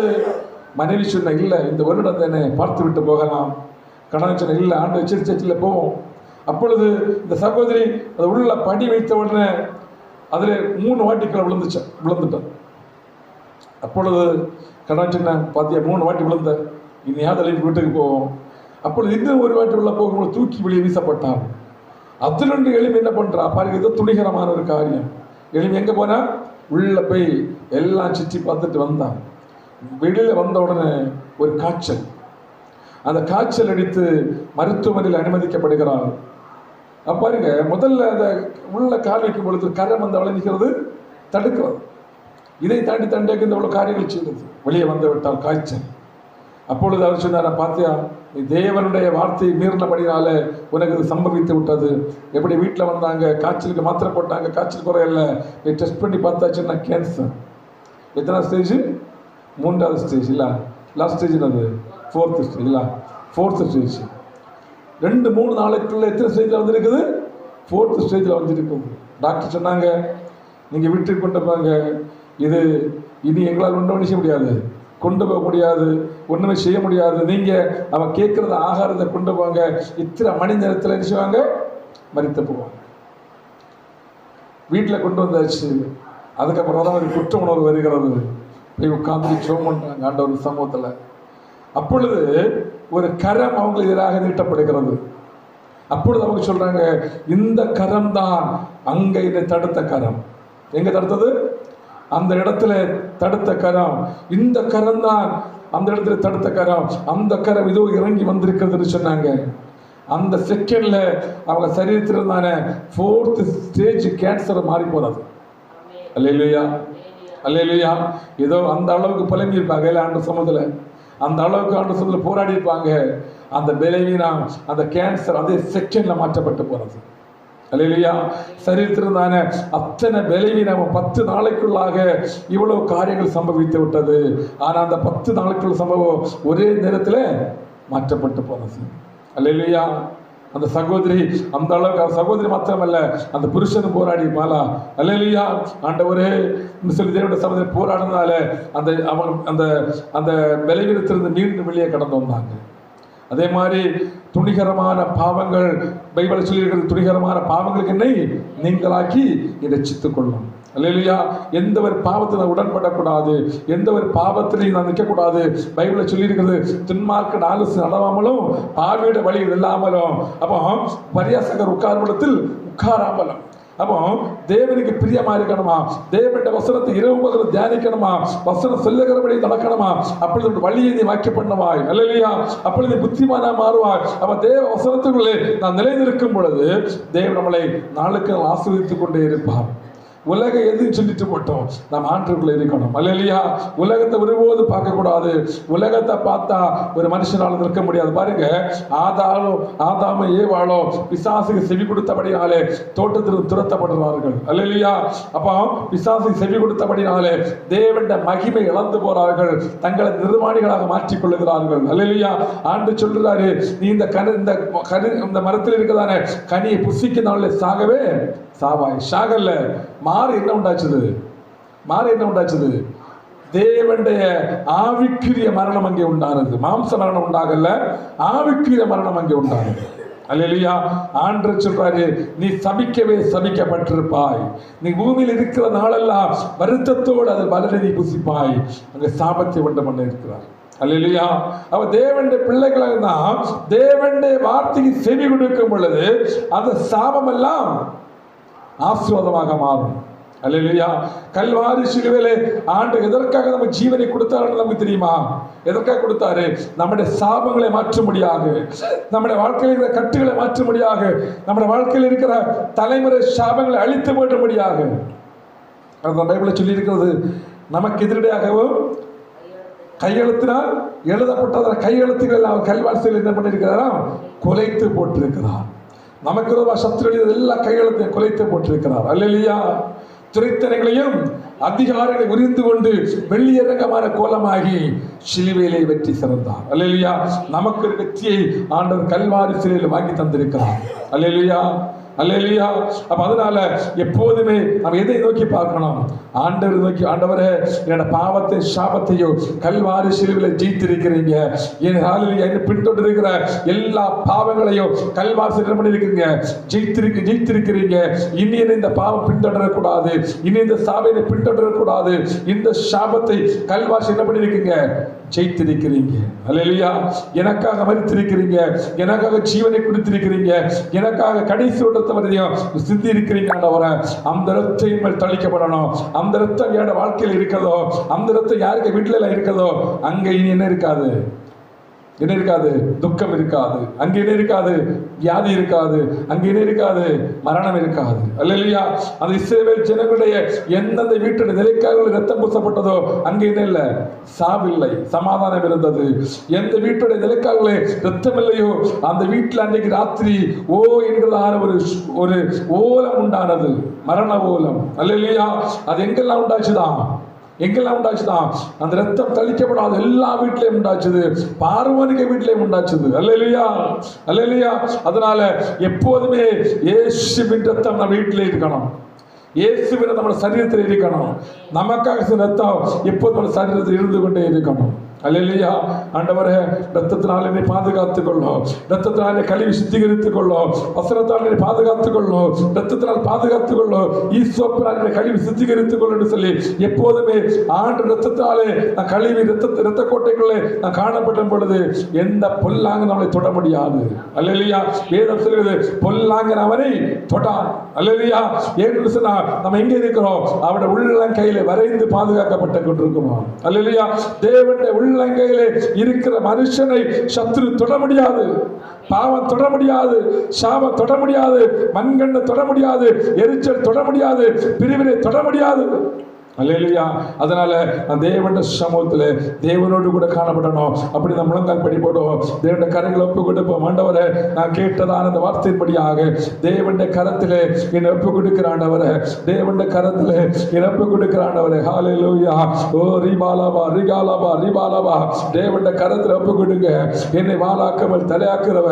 மனைவி சொன்ன, இல்லை இந்த வருடம் தானே, பார்த்து விட்டு போகலாம். கணவன் சொன்ன, இல்லை ஆண்டு சர்ச்சில் போவோம். அப்பொழுது இந்த சகோதரி அதை உள்ள படி வைத்த உடனே அதில் 3 வாட்டிக்களை விழுந்துட்டான். அப்பொழுது கணவன் சொன்ன, பார்த்தியா 3 வாட்டி விழுந்த, இனியாவது அழைப்பு வீட்டுக்கு போவோம். அப்பொழுது இன்னும் ஒரு வாட்டி உள்ள போகும்போது தூக்கி வெளியே வீசப்பட்டான். அதிலிருந்து எளிமை என்ன பண்றா பாருங்க, இது துணிகரமான ஒரு காரியம். எளிமை எங்க போனா உள்ள போய் எல்லாம் சுற்றி பார்த்துட்டு வந்தான். வெளியில வந்த உடனே ஒரு காய்ச்சல். அந்த காய்ச்சல் அடித்து மருத்துவமனையில் அனுமதிக்கப்படுகிறார். பாருங்க, முதல்ல அந்த உள்ள கால் வைக்கும் பொழுது கரம் வந்து வளைஞ்சிக்கிறது தடுக்கிறது. இதை தாண்டி தாண்டியாக இந்த உள்ள காரியங்கள் செய்தது. வெளியே வந்து விட்டால் காய்ச்சல். அப்பொழுது அவர் சொன்னார், பார்த்தியா நீ தேவனுடைய வார்த்தையை மீறினபடினால உனக்கு இது சம்பவித்து விட்டது. எப்படி வீட்டில் வந்தாங்க, காய்ச்சலுக்கு மாத்திரை போட்டாங்க, காய்ச்சல் குறையல, டெஸ்ட் பண்ணி பார்த்தாச்சுன்னா கேன்சர். எத்தனை ஸ்டேஜ்? 3வது ஸ்டேஜ் இல்லை, லாஸ்ட் ஸ்டேஜ் அது 4th ஸ்டேஜ் இல்லை, 4th ஸ்டேஜ். 2-3 நாளைக்குள்ள எத்தனை ஸ்டேஜில் வந்துருக்குது? 4th ஸ்டேஜில் வந்துருக்குது. டாக்டர் சொன்னாங்க, நீங்கள் வீட்டுக்கு கொண்டு போங்க, இது இனி எங்களால் ஒன்றும் செய்ய முடியாது, கொண்டு போக முடியாது, ஒன்றுமே செய்ய முடியாது. நீங்கள் அவன் கேட்குறத ஆகாரத்தை கொண்டு போங்க, இத்தனை மணி நேரத்தில் என்ன செய்வாங்க? மரித்து போவாங்க. வீட்டில் கொண்டு வந்தாச்சு. அதுக்கப்புறம் தான் ஒரு குற்ற உணர்வு வருகிறது. போய் உட்காந்து சோம் பண்ணுறாங்க ஆண்டவர் சமூகத்தில். அப்பொழுது ஒரு கரம் அவங்களுக்கு எதிராக நீட்டப்படுகிறது. அப்பொழுது அவங்க சொல்றாங்க, இந்த கரம் தான் அங்கே இதை தடுத்த கரம். எங்க தடுத்தது? அந்த இடத்துல தடுத்த கரம். இந்த கரம் தான் அந்த இடத்துல தடுத்த கரம். அந்த கரம் இதோ இறங்கி வந்திருக்கிறதுன்னு சொன்னாங்க. அந்த செகண்ட்ல அவங்க சரீரத்தில் இருந்தான 4th ஸ்டேஜ் கேன்சர் மாறி போனது. அல்லேலூயா. அல்லேலூயா. ஏதோ அந்த அளவுக்கு புலம்பி இருப்பாங்க ஆண்டு சமூகத்தில், அந்த அளவுக்கு ஆண்டு சமூகத்தில் போராடி இருப்பாங்க. அந்த பலவீனம், அந்த கேன்சர் அதே செகண்ட்ல மாற்றப்பட்டு போனது. அல்லேலூயா. சரீரத்திலிருந்தான அத்தனை பலவீனம் 10 நாளைக்குள்ளாக இவ்வளவு காரியங்கள் சம்பவித்து விட்டது. ஆனால் அந்த 10 நாளைக்குள்ள சம்பவம் ஒரே நேரத்தில் மாற்றப்பட்டு போனது. அல்லேலூயா. அந்த சகோதரி அந்த அளவுக்கு, சகோதரி மாத்திரமல்ல அந்த புருஷனும் போராடி பாலா. அல்லேலூயா. ஆண்டவரே சொல்லி தேவனுடைய சகோதரி போராடினால அந்த அவங்க அந்த அந்த பலவீனத்திலிருந்து மீண்டும் வெளியே கடந்து வந்தாங்க. அதே மாதிரி துணிகரமான பாவங்கள், பைபிள் சொல்லியிருக்கிறது, துணிகரமான பாவங்களுக்கு என்னை நீங்களாக்கி ரட்சித்துக் கொள்ளும். அல்லேலூயா. எந்த ஒரு பாவத்தில் நான் உடன்படக்கூடாது, எந்த ஒரு பாவத்திலையும் நான் நிற்கக்கூடாது. பைபிளில் சொல்லியிருக்கிறது, துன்மார்க்க ஆலோசனை நடவாமலும் பாவியோட வழி இல்லாமலும், அப்போ பரியாசகர் உட்கார்வலத்தில் உட்காராமலும். அப்போ தேவனுக்கு பிரியமா இருக்கணுமா, தேவனுடைய வசனத்தை இரவு பகலும் தியானிக்கணுமா, வசனம் சொல்லுகிறபடி நடக்கணுமா, அப்பொழுது வழியை நீ வாக்கிய பண்ணுவாய். அல்லேலூயா. அப்பொழுது புத்திமானா மாறுவாய். அப்ப தேவ வசனத்துக்குள்ளே நான் நிலைநிற்கும் பொழுது தேவன் நம்மளை நாளுக்கு நாள் ஆசீர்வதித்துக் கொண்டே இருப்பார். உலகம் எதுன்னு சொல்லிட்டு போட்டோம், நம்ம ஆண்டுக்குள்ள இருக்கணும். அல்லேலூயா. உலகத்தை ஒருபோது பார்க்கக்கூடாது. உலகத்தை பார்த்தா ஒரு மனுஷனால நிற்க முடியாது. பாருங்க, ஆதாமும் ஏவாளும் பிசாசுக்கு செவி கொடுத்தபடினாலே தோட்டத்திற்கு துரத்தப்படுறார்கள். அல்லேலூயா. அப்போ பிசாசுக்கு செவி கொடுத்தபடினாலே தேவனுடைய மகிமை இழந்து போறார்கள், தங்களை நிர்வாணிகளாக மாற்றிக் கொள்ளுகிறார்கள். அல்லேலூயா. ஆண்டு சொல்றாரு, நீ இந்த மரத்தில் இருக்கிறதான கனியை புசிக்க நாளில் சாகவே சாவாய். சாகல்ல, மாறு என்ன உண்டாச்சுது? மாறு என்ன உண்டாச்சுது? தேவனுடைய ஆவிக்குரிய மரணம் அங்கே உண்டானது. மாம்ச மரணம் உண்டாகல, ஆவிக்குரிய மரணம் அங்கே உண்டானது. அல்லேலூயா. ஆண்டவர் சொல்றாரு, நீ சபிக்கவே சபிக்கப்பட்டிருப்பாய். நீ பூமியில் இருக்கிற நாளெல்லாம் வருத்தத்தோடு அது பலனை நீ புசிப்பாய். அங்க சாபத்தை உண்டு பண்ண இருக்கிறார். அல்லேலூயா. அவ தேவனுடைய பிள்ளைகளாக தான் தேவனுடைய வார்த்தைக்கு செவி கொடுக்கும் பொழுது அந்த சாபம் எல்லாம் ஆசீர்வாதமாக மாறும். அல்லேலூயா. கல்வாரி சிலுவையிலே ஆண்டு எதற்காக நம்ம ஜீவனை கொடுத்தாருன்னு நமக்கு தெரியுமா? எதற்காக கொடுத்தாரு? நம்முடைய சாபங்களை மாற்றும்படியாக, நம்முடைய வாழ்க்கையில் இருக்கிற கட்டுகளை மாற்றும்படியாக, நம்முடைய வாழ்க்கையில் இருக்கிற தலைமுறை சாபங்களை அழித்து போட்டும்படியாக. அந்த பைபிளில் சொல்லி இருக்கிறது, நமக்கு எதிரடையாகவும் கையெழுத்தினால் எழுதப்பட்ட கையெழுத்துக்கள் அவர் கல்வாரியில் என்ன பண்ணியிருக்கிறாராம்? குலைத்து போட்டிருக்கிறார். நமக்கு சத்துரு எல்லா கையெழுத்தையும் குலைத்து போட்டிருக்கிறார். அல்லேலூயா. துரைத்தனைகளையும் அதிகாரங்களை உரிந்து கொண்டு வெள்ளியரங்கமான கோலமாகி சிலுவையிலே வெற்றி சிறந்தார். அல்லேலூயா. நமக்கு ஒரு வெற்றியை ஆண்டவர் கல்வாரி சிலுவையில் வாங்கி தந்திருக்கிறார். அல்லேலூயா. அல்லேலூயா. அப்ப அதனால எப்போதுமே நம்ம எதை நோக்கி பார்க்கணும்? ஆண்டவர் நோக்கி. ஆண்டவரே, என்னோட பாவத்தை சாபத்தையோ கல்வாரி சிலுவையில ஜெயித்திருக்கிறீங்க. என் என்னை பின்தொடர்கிற எல்லா பாவங்களையும் கல்வாரி சிலுவையில் பண்ணிருக்கீங்க, ஜெயித்திருக்கிறீங்க. இனி இந்த பாவம் பின்தொடரக்கூடாது, இனி இந்த சாபத்தை பின்தொடரக்கூடாது. இந்த சாபத்தை கல்வாரி என்ன பண்ணிருக்கீங்க? ஜெயித்திருக்கிறீங்க. அல்லேலூயா. எனக்காக மரித்திருக்கிறீங்க, எனக்காக ஜீவனை கொடுத்திருக்கிறீங்க, எனக்காக கடைசி வரையும் சிந்தி இருக்கிறீங்க. ஆண்டவரே, அந்த ரத்தம் மேல் தளிக்கப்படணும். அந்த ரத்தம் யாரோட வாழ்க்கையில் இருக்கிறதோ, அந்த ரத்தம் யாருக்கு வீட்டில இருக்கிறதோ, அங்க இனி என்ன இருக்காது? என்ன இருக்காது? துக்கம் இருக்காது. அங்க என்ன இருக்காது? வியாதி இருக்காது. அங்க என்ன இருக்காது? மரணம் இருக்காது. அல்லேலூயா. அந்த இஸ்ரவேல் ஜனங்களுடைய எந்தெந்த வீட்டுடைய நிலைக்காக ரத்தம் பூசப்பட்டதோ அங்க என்ன இல்லை? சாவில்லை, சமாதானம் இருந்தது. எந்த வீட்டுடைய நிலைக்காக ரத்தம் இல்லையோ அந்த வீட்டில் அன்றைக்கு ராத்திரி ஓ என்கிறதான ஒரு ஓலம் உண்டானது, மரண ஓலம். அல்லேலூயா. அது எங்கெல்லாம் உண்டாச்சுதான்? எங்கெல்லாம் உண்டாச்சுதான்? அந்த ரத்தம் தளிக்கப்படாத எல்லா வீட்டிலையும் உண்டாச்சுது. பார்வோனுக்கு வீட்டிலையும் உண்டாச்சுது. அல்லேலூயா. அல்லேலூயா. அதனால எப்போதுமே இயேசுவின் ரத்தம் நம்ம வீட்டிலே இருக்கணும். இயேசுவின் நம்ம சரீரத்தில் இருக்கணும். நமக்காக ரத்தம் எப்போது நம்ம சரீரத்தில் இருந்து கொண்டே இருக்கணும். அல்லேலூயா. ஆண்டவரே, ரத்தத்தினால் என்னை பாதுகாத்துக் கொள்ளும், ரத்தத்தினால் என்னை கழுவி சுத்திகரித்துக் கொள்ளும், வசனத்தால் என்னை பாதுகாத்துக் கொள்ளும், ரத்தத்தினால் பாதுகாத்துக் கொள்ளும், ஈசோப்பினால் என்னை கழுவி சுத்திகரித்துக் கொள்ளும் என்று சொல்லி எப்போதுமே ஆண்டு ரத்தத்தினாலே நான் கழுவி ரத்த கோட்டைக்குள்ளே நான் காணப்படும் பொழுது எந்த பொல்லாங்கு நம்மளை தொட முடியாது. அல்லேலூயா. வேதம் சொல்கிறது, பொல்லாங்கன் அவனை தொடான். அல்லேலூயா. ஏன்னு சொன்னா நம்ம எங்க இருக்கிறோம்? அவருடைய உள்ளங்கையிலே வரைந்து பாதுகாக்கப்பட்டு கொண்டிருக்கிறோம். அல்லேலூயா. தேவனுடைய உள்ளங்கையிலே இருக்கிற மனுஷனை சத்துரு தொட முடியாது, பாவம் தொட முடியாது, சாபம் தொட முடியாது, மண்கண்ணை தொட முடியாது, எரிச்சல் தொட முடியாது, பிரிவினை தொட முடியாது. அல்லேலூயா. அதனால தேவனுடைய சமூகத்தில் தேவனோடு கூட காணப்படணும். அப்படி நம்ம முழங்கால் படி போடுவோம், தேவனுடைய கரங்களை ஒப்பு கொடுப்போம். ஆண்டவரே, நான் கேட்டதான அந்த வார்த்தையின்படியாக தேவனுடைய கரத்திலே என்னை ஒப்பு கொடுக்கிற ஆண்டவரே, தேவனுடைய கரத்திலே என்னை ஒப்பு கொடுக்கிற ஆண்டவரே. ஹல்லேலூயா. ஓ ரிபாலபா ரிகாலபா ரிபாலபா. தேவனுடைய கரத்தில் ஒப்பு கொடுங்க. என்னை வாளாக்காமல் தலையாக்குறவ,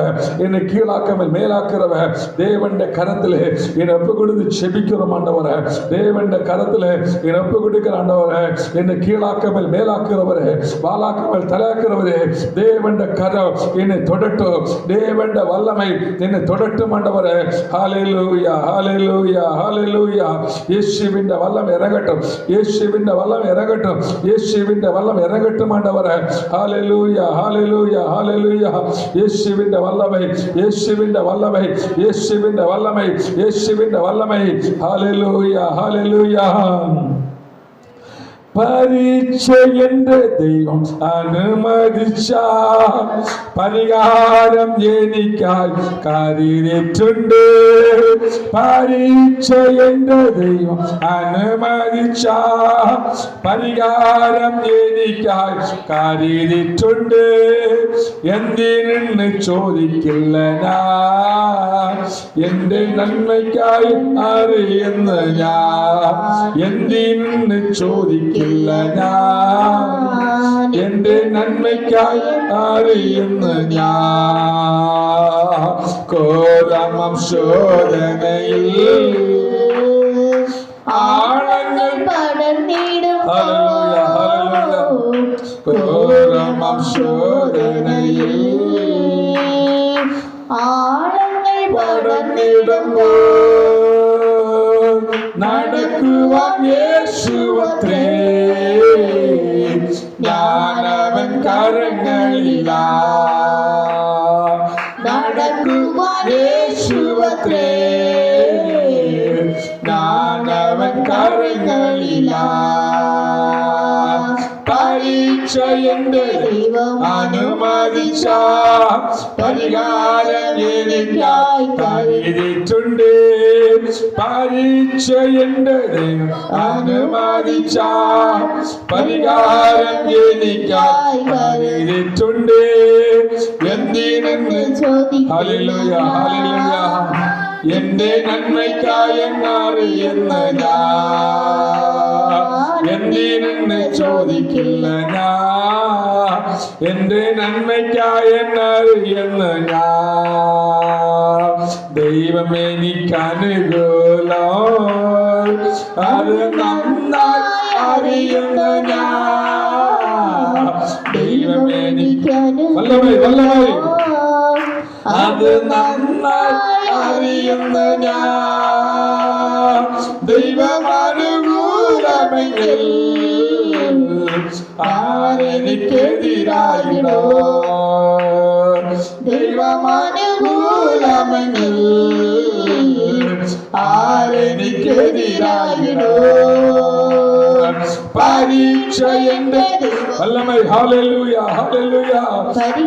என்னை கீழாக்காமல் மேலாக்குறவ, தேவனுடைய கரத்திலே என்னை ஒப்பு கொடுத்து செபிக்கிறோம் ஆண்டவரே. தேவனுடைய கரத்திலே என்னை ஒப்பு கொடுக்கிற ஆண்டவரே, என்னை கீழாக்காமல் மேலாக்குறவரே, வாளாக்காமல் தலையாக்குறவரே, தேவனுடைய கரம் என்னை தொடட்டும், தேவனுடைய வல்லமை என்னை தொடட்டும் ஆண்டவரே. ஹல்லேலூயா. ஹல்லேலூயா. ஹல்லேலூயா. இயேசுவின் வல்லம் இறங்கட்டும், இயேசுவின் வல்லம் இறங்கட்டும், இயேசுவின் வல்லம் இறங்கட்டும் ஆண்டவரே. ஹல்லேலூயா. ஹல்லேலூயா. ஹல்லேலூயா. இயேசுவின் வல்லமை, இயேசுவின் வல்லமை, இயேசுவின் வல்லமை, இயேசுவின் வல்லமை. ஹல்லேலூயா. ஹல்லேலூயா. பரீட்சை என்ற தெய்வம் அனுமதிச்சா பரிகாரம் ஏனிக்காய் காரிருச்சுண்டு. பரீட்சை என்ற தெய்வம் அனுமதிச்சா பரிகாரம் ஏனிக்காய் காரிருச்சுண்டு. എന്തിനെന്ന് ചോദിക്കില്ല ഞാൻ, എന്റെ നന്മയ്ക്കായി അറിയുന്ന ഞാൻ. എന്തിനെന്ന് ചോദിക്കില്ല ഞാൻ, എന്റെ നന്മയ്ക്കായി അറിയുന്ന ഞാൻ. കോരമം ശോധനയിൽ ആഴങ്ങൾ പടർന്നിടുമ്പോൾ, കോരമം ശോധനയിൽ ആഴങ്ങൾ നടക്കുവാൻ യേശുവത്രേ ഞാനവൻ കരങ്ങളില നടക്കുവാൻ യേശുവത്രേ ഞാനവൻ കരങ്ങളില പരീക്ഷ എന്റെ ദൈവം അനുമതിച്ച പരിഹാരം എനിക്കായി കരുതിയിട്ടുണ്ട് പരീക്ഷ എന്റെ ദൈവം അനുമതിച്ച പരിഹാരം എനിക്കായി കരുതിയിട്ടുണ്ട് എന്തിനെന്ന് ഹല്ലേലൂയ ഹല്ലേലൂയ എന്റെ നന്മയ്ക്കായി എന്നറിയുന്ന ഞാൻ എന്തിനെന്ന് ചോദിക്കില്ല ഞാൻ എന്റെ നന്മയ്ക്കായി എന്നറിയുന്ന ഞാൻ ദൈവം എനിക്ക് അനുകൂലം അത് നന്നായി അറിയുന്ന ഞാൻ ദൈവം എനിക്ക് വല്ലമായി അത് നന്നായി അറിയുന്ന ഞാൻ ദൈവമനുകൂലമെങ്കിൽ ആരെനിക്കെതിരായിടോ ദൈവമനുകൂലമെങ്കിൽ ആരെനിക്കെതിരായിടോ പരീക്ഷ എന്റെ വല്ലമായി ഹല്ലേലൂയ ഹല്ലേലൂയ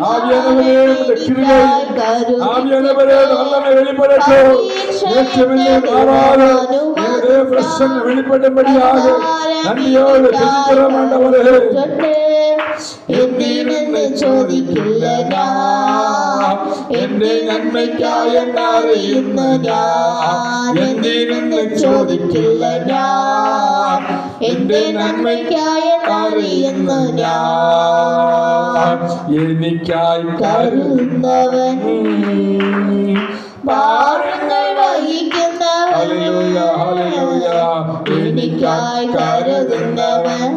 ആവിയാനവരേ കൃപை ആവിയാനവരേ വല്ലമായി വെളിപ്പെടട്ടെ യേശുവിന്റെ ആരാധന പ്രസന്ന വെളിപ്പെടുம்படியாக നന്ദിയോട് തുതിக்கிறோம்ண்டவரே എന്തിനെന്ന് ചോദിക്കില്ല ഞാൻ എന്റെ നന്മയ്ക്കായി എന്നറിയുന്ന ഞാൻ എന്തിനെന്ന് ചോദിക്കില്ല ഞാൻ എന്റെ നന്മയ്ക്കായി അറിയുന്ന ഞാൻ എനിക്കായി കരുതുന്നവൻ ഭാരങ്ങൾ വഹിക്കുന്നവൻ ഹല്ലേലൂയ ഹല്ലേലൂയ എനിക്കായി കരുതുന്നവൻ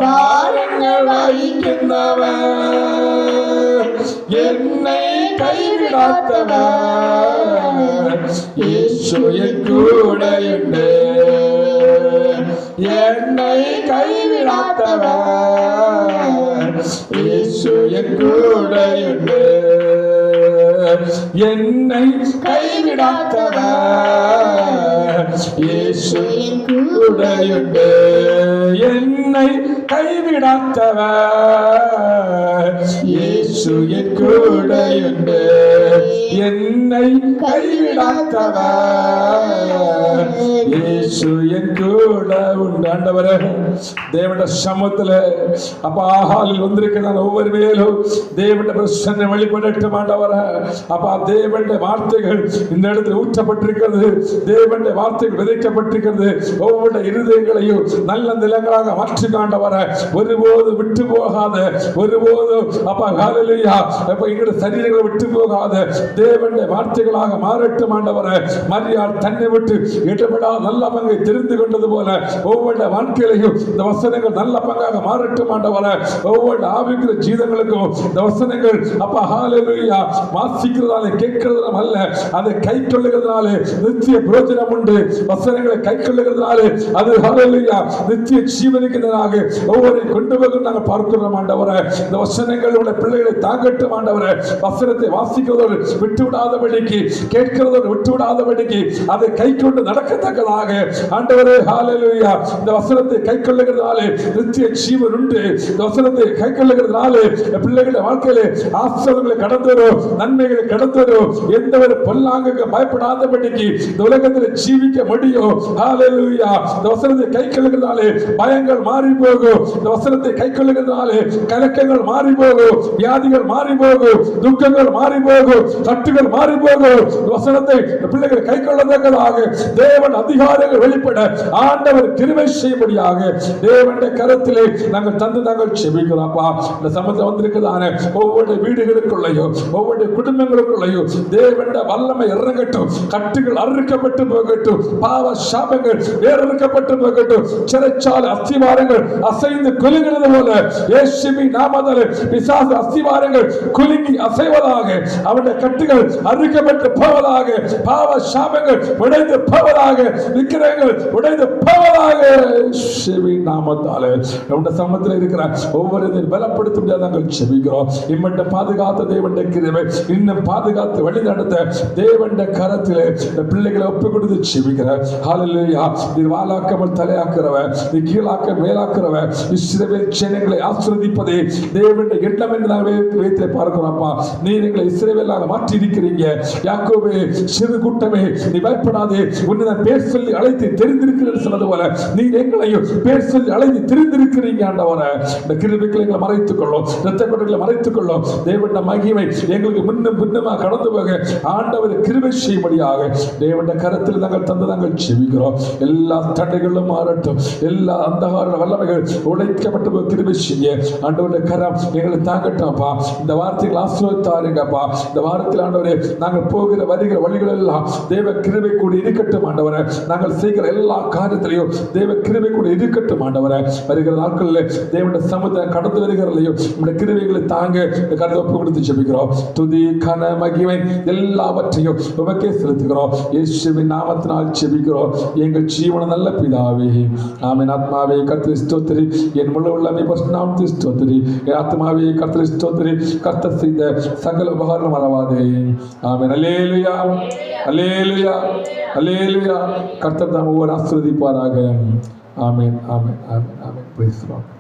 ഭാരങ്ങൾ വഹിക്കുന്നവൻ എന്നെ കൈവിടാത്തവൻ യേശു എൻ കൂടെയുണ്ട് എന്നെ കൈവിടാത്തവൻ യേശു എൻ കൂടെയുണ്ട് എന്നെ കൈവിടാത്തവൻ യേശു എൻ കൂടെയുണ്ട് എന്നെ കൈവിടാത്തവൻ യേശു എൻ കൂടെയുണ്ട് എന്നെ കൈവിടാത്തവൻ യേശു എൻ കൂടെ ഉണ്ട് ஆண்டவரே தேவனுடைய சமூகத்திலே அப்பா ஆஹாலில் வந்திருக்கிற ஒவ்வொரு மேலும் தேவனுடைய பிரசன்னம் வெளிப்படட்டும் ஆண்டவரே அப்பா தேவனுடைய வார்த்தைகள் இந்த இடத்தில் ஊற்றப்பட்டிருக்கிறது தேவனுடைய வார்த்தைகள் விதைக்கப்பட்டிருக்கிறது ஒவ்வொரு இருதயங்களையும் நல்ல நிலங்களாக மாற்றி ஆண்டவரே ஒருபோது விட்டு போகாத ஒருபோது அப்பா ஹல்லேலூயா அப்பா எங்களுடைய சரீரங்களை விட்டு போகாத தேவனுடைய வார்த்தைகளாக மாறட்டும் ஆண்டவரே மரியாள் தன்னை விட்டு இடப்படாத நல்ல பங்கை தெரிந்து கொண்டது போல ஒவ்வொரு வாழ்க்கையிலையும் இந்த வசனங்கள் நல்ல பங்காக மாறட்டும் ஆண்டவரே ஒவ்வொரு ஆவிக்குரிய ஜீவங்களுக்கும் இந்த வசனங்கள் அப்பா ஹல்லேலூயா வாசிக்கிறதாலே கேட்கிறதும் அல்ல அதை கை கொள்ளுகிறதுனாலே நித்திய பிரயோஜனம் உண்டு வசனங்களை கை கொள்ளுகிறதுனாலே அது ஹல்லேலூயா நித்திய ஜீவனுக்குனாக ஒவ்வொரு கொண்டு போக நாங்கள் பார்க்கிறோம் ஆண்டவரே இந்த வசனங்கள் உள்ள பிள்ளைகளை தாங்கட்டும் ஆண்டவரே வசனத்தை வாசிக்கிறதோடு விட்டு விடாதபடிக்கு கேட்கிறதோடு விட்டு விடாதபடிக்கு அதை கை கொண்டு நடக்கத்தக்கதாக ஆண்டவரே ஹல்லேலூயா இந்த வசனத்தை கை கொள்ளுகிறதுனாலே நித்திய ஜீவன் உண்டு இந்த வசனத்தை கை கொள்ளுகிறதுனாலே பிள்ளைகளுடைய வாழ்க்கையிலே ஆசீர்வாதங்களை கடந்து வரும் நன்மைகளை கடந்து வரும் எந்த ஒரு பொல்லாங்குக்கு பயப்படாதபடிக்கு இந்த உலகத்தில் ஜீவிக்க முடியும் ஹல்லேலூயா இந்த வசனத்தை கை கொள்ளுகிறதுனாலே பயங்கள் மாறி போகும் இந்த வசனத்தை கை கொள்ளுகிறதுனாலே கலக்கங்கள் மாறி போகும் வியாதிகள் மாறி போகும் துக்கங்கள் மாறி போகும் கட்டுகள் மாறி போகும் இந்த வசனத்தை பிள்ளைகள் கை கொள்ளத்தக்கதாக தேவன் அதிகாரங்கள் வெளிப்பட ஆண்டவர் கிருபை செய்யும்படியாக தேவனுடைய கரத்திலே நாங்கள் தந்து நாங்கள் செபிக்கிறோம்ப்பா இந்த சமூகத்தில் வந்திருக்கிறதான ஒவ்வொரு வீடுகளுக்குள்ளையும் ஒவ்வொரு குடும்பங்களுக்குள்ளையும் தேவனுடைய வல்லமை இறங்கட்டும் கட்டுகள் அறுக்கப்பட்டு போகட்டும் பாவ சாபங்கள் வேறறுக்கப்பட்டு போகட்டும் சிறை சிறைச்சாலை அஸ்திவாரங்கள் அசைந்து குலுங்கிறது போல இயேசுவின் நாமத்தாலே பிசாசு அஸ்திவாரங்கள் குலுங்கி அசைவதாக, அவனுடைய கட்டுகள் அறுக்கப்பட்டு போவதாக, பாவ சாபங்கள் உடைந்து போவதாக, விக்கிரகங்கள் உடைந்து போவதாக. இயேசுவின் நாமத்தாலே நம்முடைய சமூகத்தில் இருக்கிற ஒவ்வொருவரையும் பலப்படுத்த முடியாது நாங்கள் செபிக்கிறோம். இம்மட்ட பாதுகாத்த தேவனுடைய கிருபை இன்னும் பாதுகாத்து வழி நடத்த தேவனுடைய கரத்திலே பிள்ளைகளை ஒப்பு கொடுத்து செபிக்கிறேன். ஹல்லேலூயா. நீ வாளாக்காமல் தலையாக்குறவன், நீ கீழாக்க மேலாக்குறவன், இஸ்ரவேல் ஜனங்களை ஆசீர்வதிப்பதே தேவனுடைய எண்ணம் என்று நாங்கள் வேதத்திலே பார்க்கிறோம்ப்பா. நீர் எங்களை இஸ்ரவேலாக மாற்றி இருக்கிறீங்க. யாக்கோபே சிறு கூட்டமே நீ பயப்படாதே, உன்னை நான் பேர் சொல்லி அழைத்து தெரிந்திருக்கிறேன் சொன்னது போல நீர் எங்களையும் பேர் சொல்லி அழைத்து தெரிந்திருக்கிறீங்க. ஆண்டவரே இந்த கிருபைகளை எங்களை மறைத்துக் கொள்ளும், இரத்த கொடைகளை மறைத்துக் கொள்ளும். தேவனுடைய மகிமை எங்களுக்கு முன்னும் பின்னுமாக கடந்து போக ஆண்டவர் கிருபை செய்யும்படியாக தேவனுடைய கரத்தில் நாங்கள் தந்து நாங்கள் செபிக்கிறோம். எல்லா தடைகளும் மாறட்டும், எல்லா அந்தகார வல்லமைகள் உடைக்கப்பட்டு போய் கிருபை செய்ய ஆண்டவருடைய கரம் எங்களை தாங்கட்டோம்ப்பா. இந்த வார்த்தைகள் ஆசீர்வதித்தாருங்கப்பா. இந்த வாரத்தில் ஆண்டவரே நாங்கள் போகிற வருகிற வழிகள் எல்லாம் தேவ கிருபை கூடி இருக்கட்டும் ஆண்டவரே. நாங்கள் செய்கிற எல்லா காரியத்திலையும் தேவ கிருபை கூடி இருக்கட்டும் ஆண்டவரே. வருகிற நாட்களில் தேவனுடைய சமுதாயம் கடந்து வருகிறதையும் நம்முடைய கிருபைகளை தாங்க கருத்து ஒப்பு கொடுத்து செபிக்கிறோம். துதி கன மகிமை எல்லாவற்றையும் உமக்கே செலுத்துகிறோம். இயேசுவின் நாமத்தினால் செபிக்கிறோம் எங்கள் ஜீவன நல்ல பிதாவே. ஆமென். ஆத்மாவே கர்த்தரை ஸ்தோத்திரி, என் முழு உள்ளமே பரிசுத்தநாமத்தை ஸ்தோத்திரி. என் ஆத்மாவே கர்த்தரை ஸ்தோத்திரி, கர்த்தர் செய்த சகல உபகாரம் மறவாதே. ஆமென். அல்லேலூயா, அல்லேலூயா, அல்லேலூயா. கர்த்தர் தாம் ஒவ்வொரு ஆசீர்வதிப்பாராக. Amen, amen, amen, amen. Praise the Lord.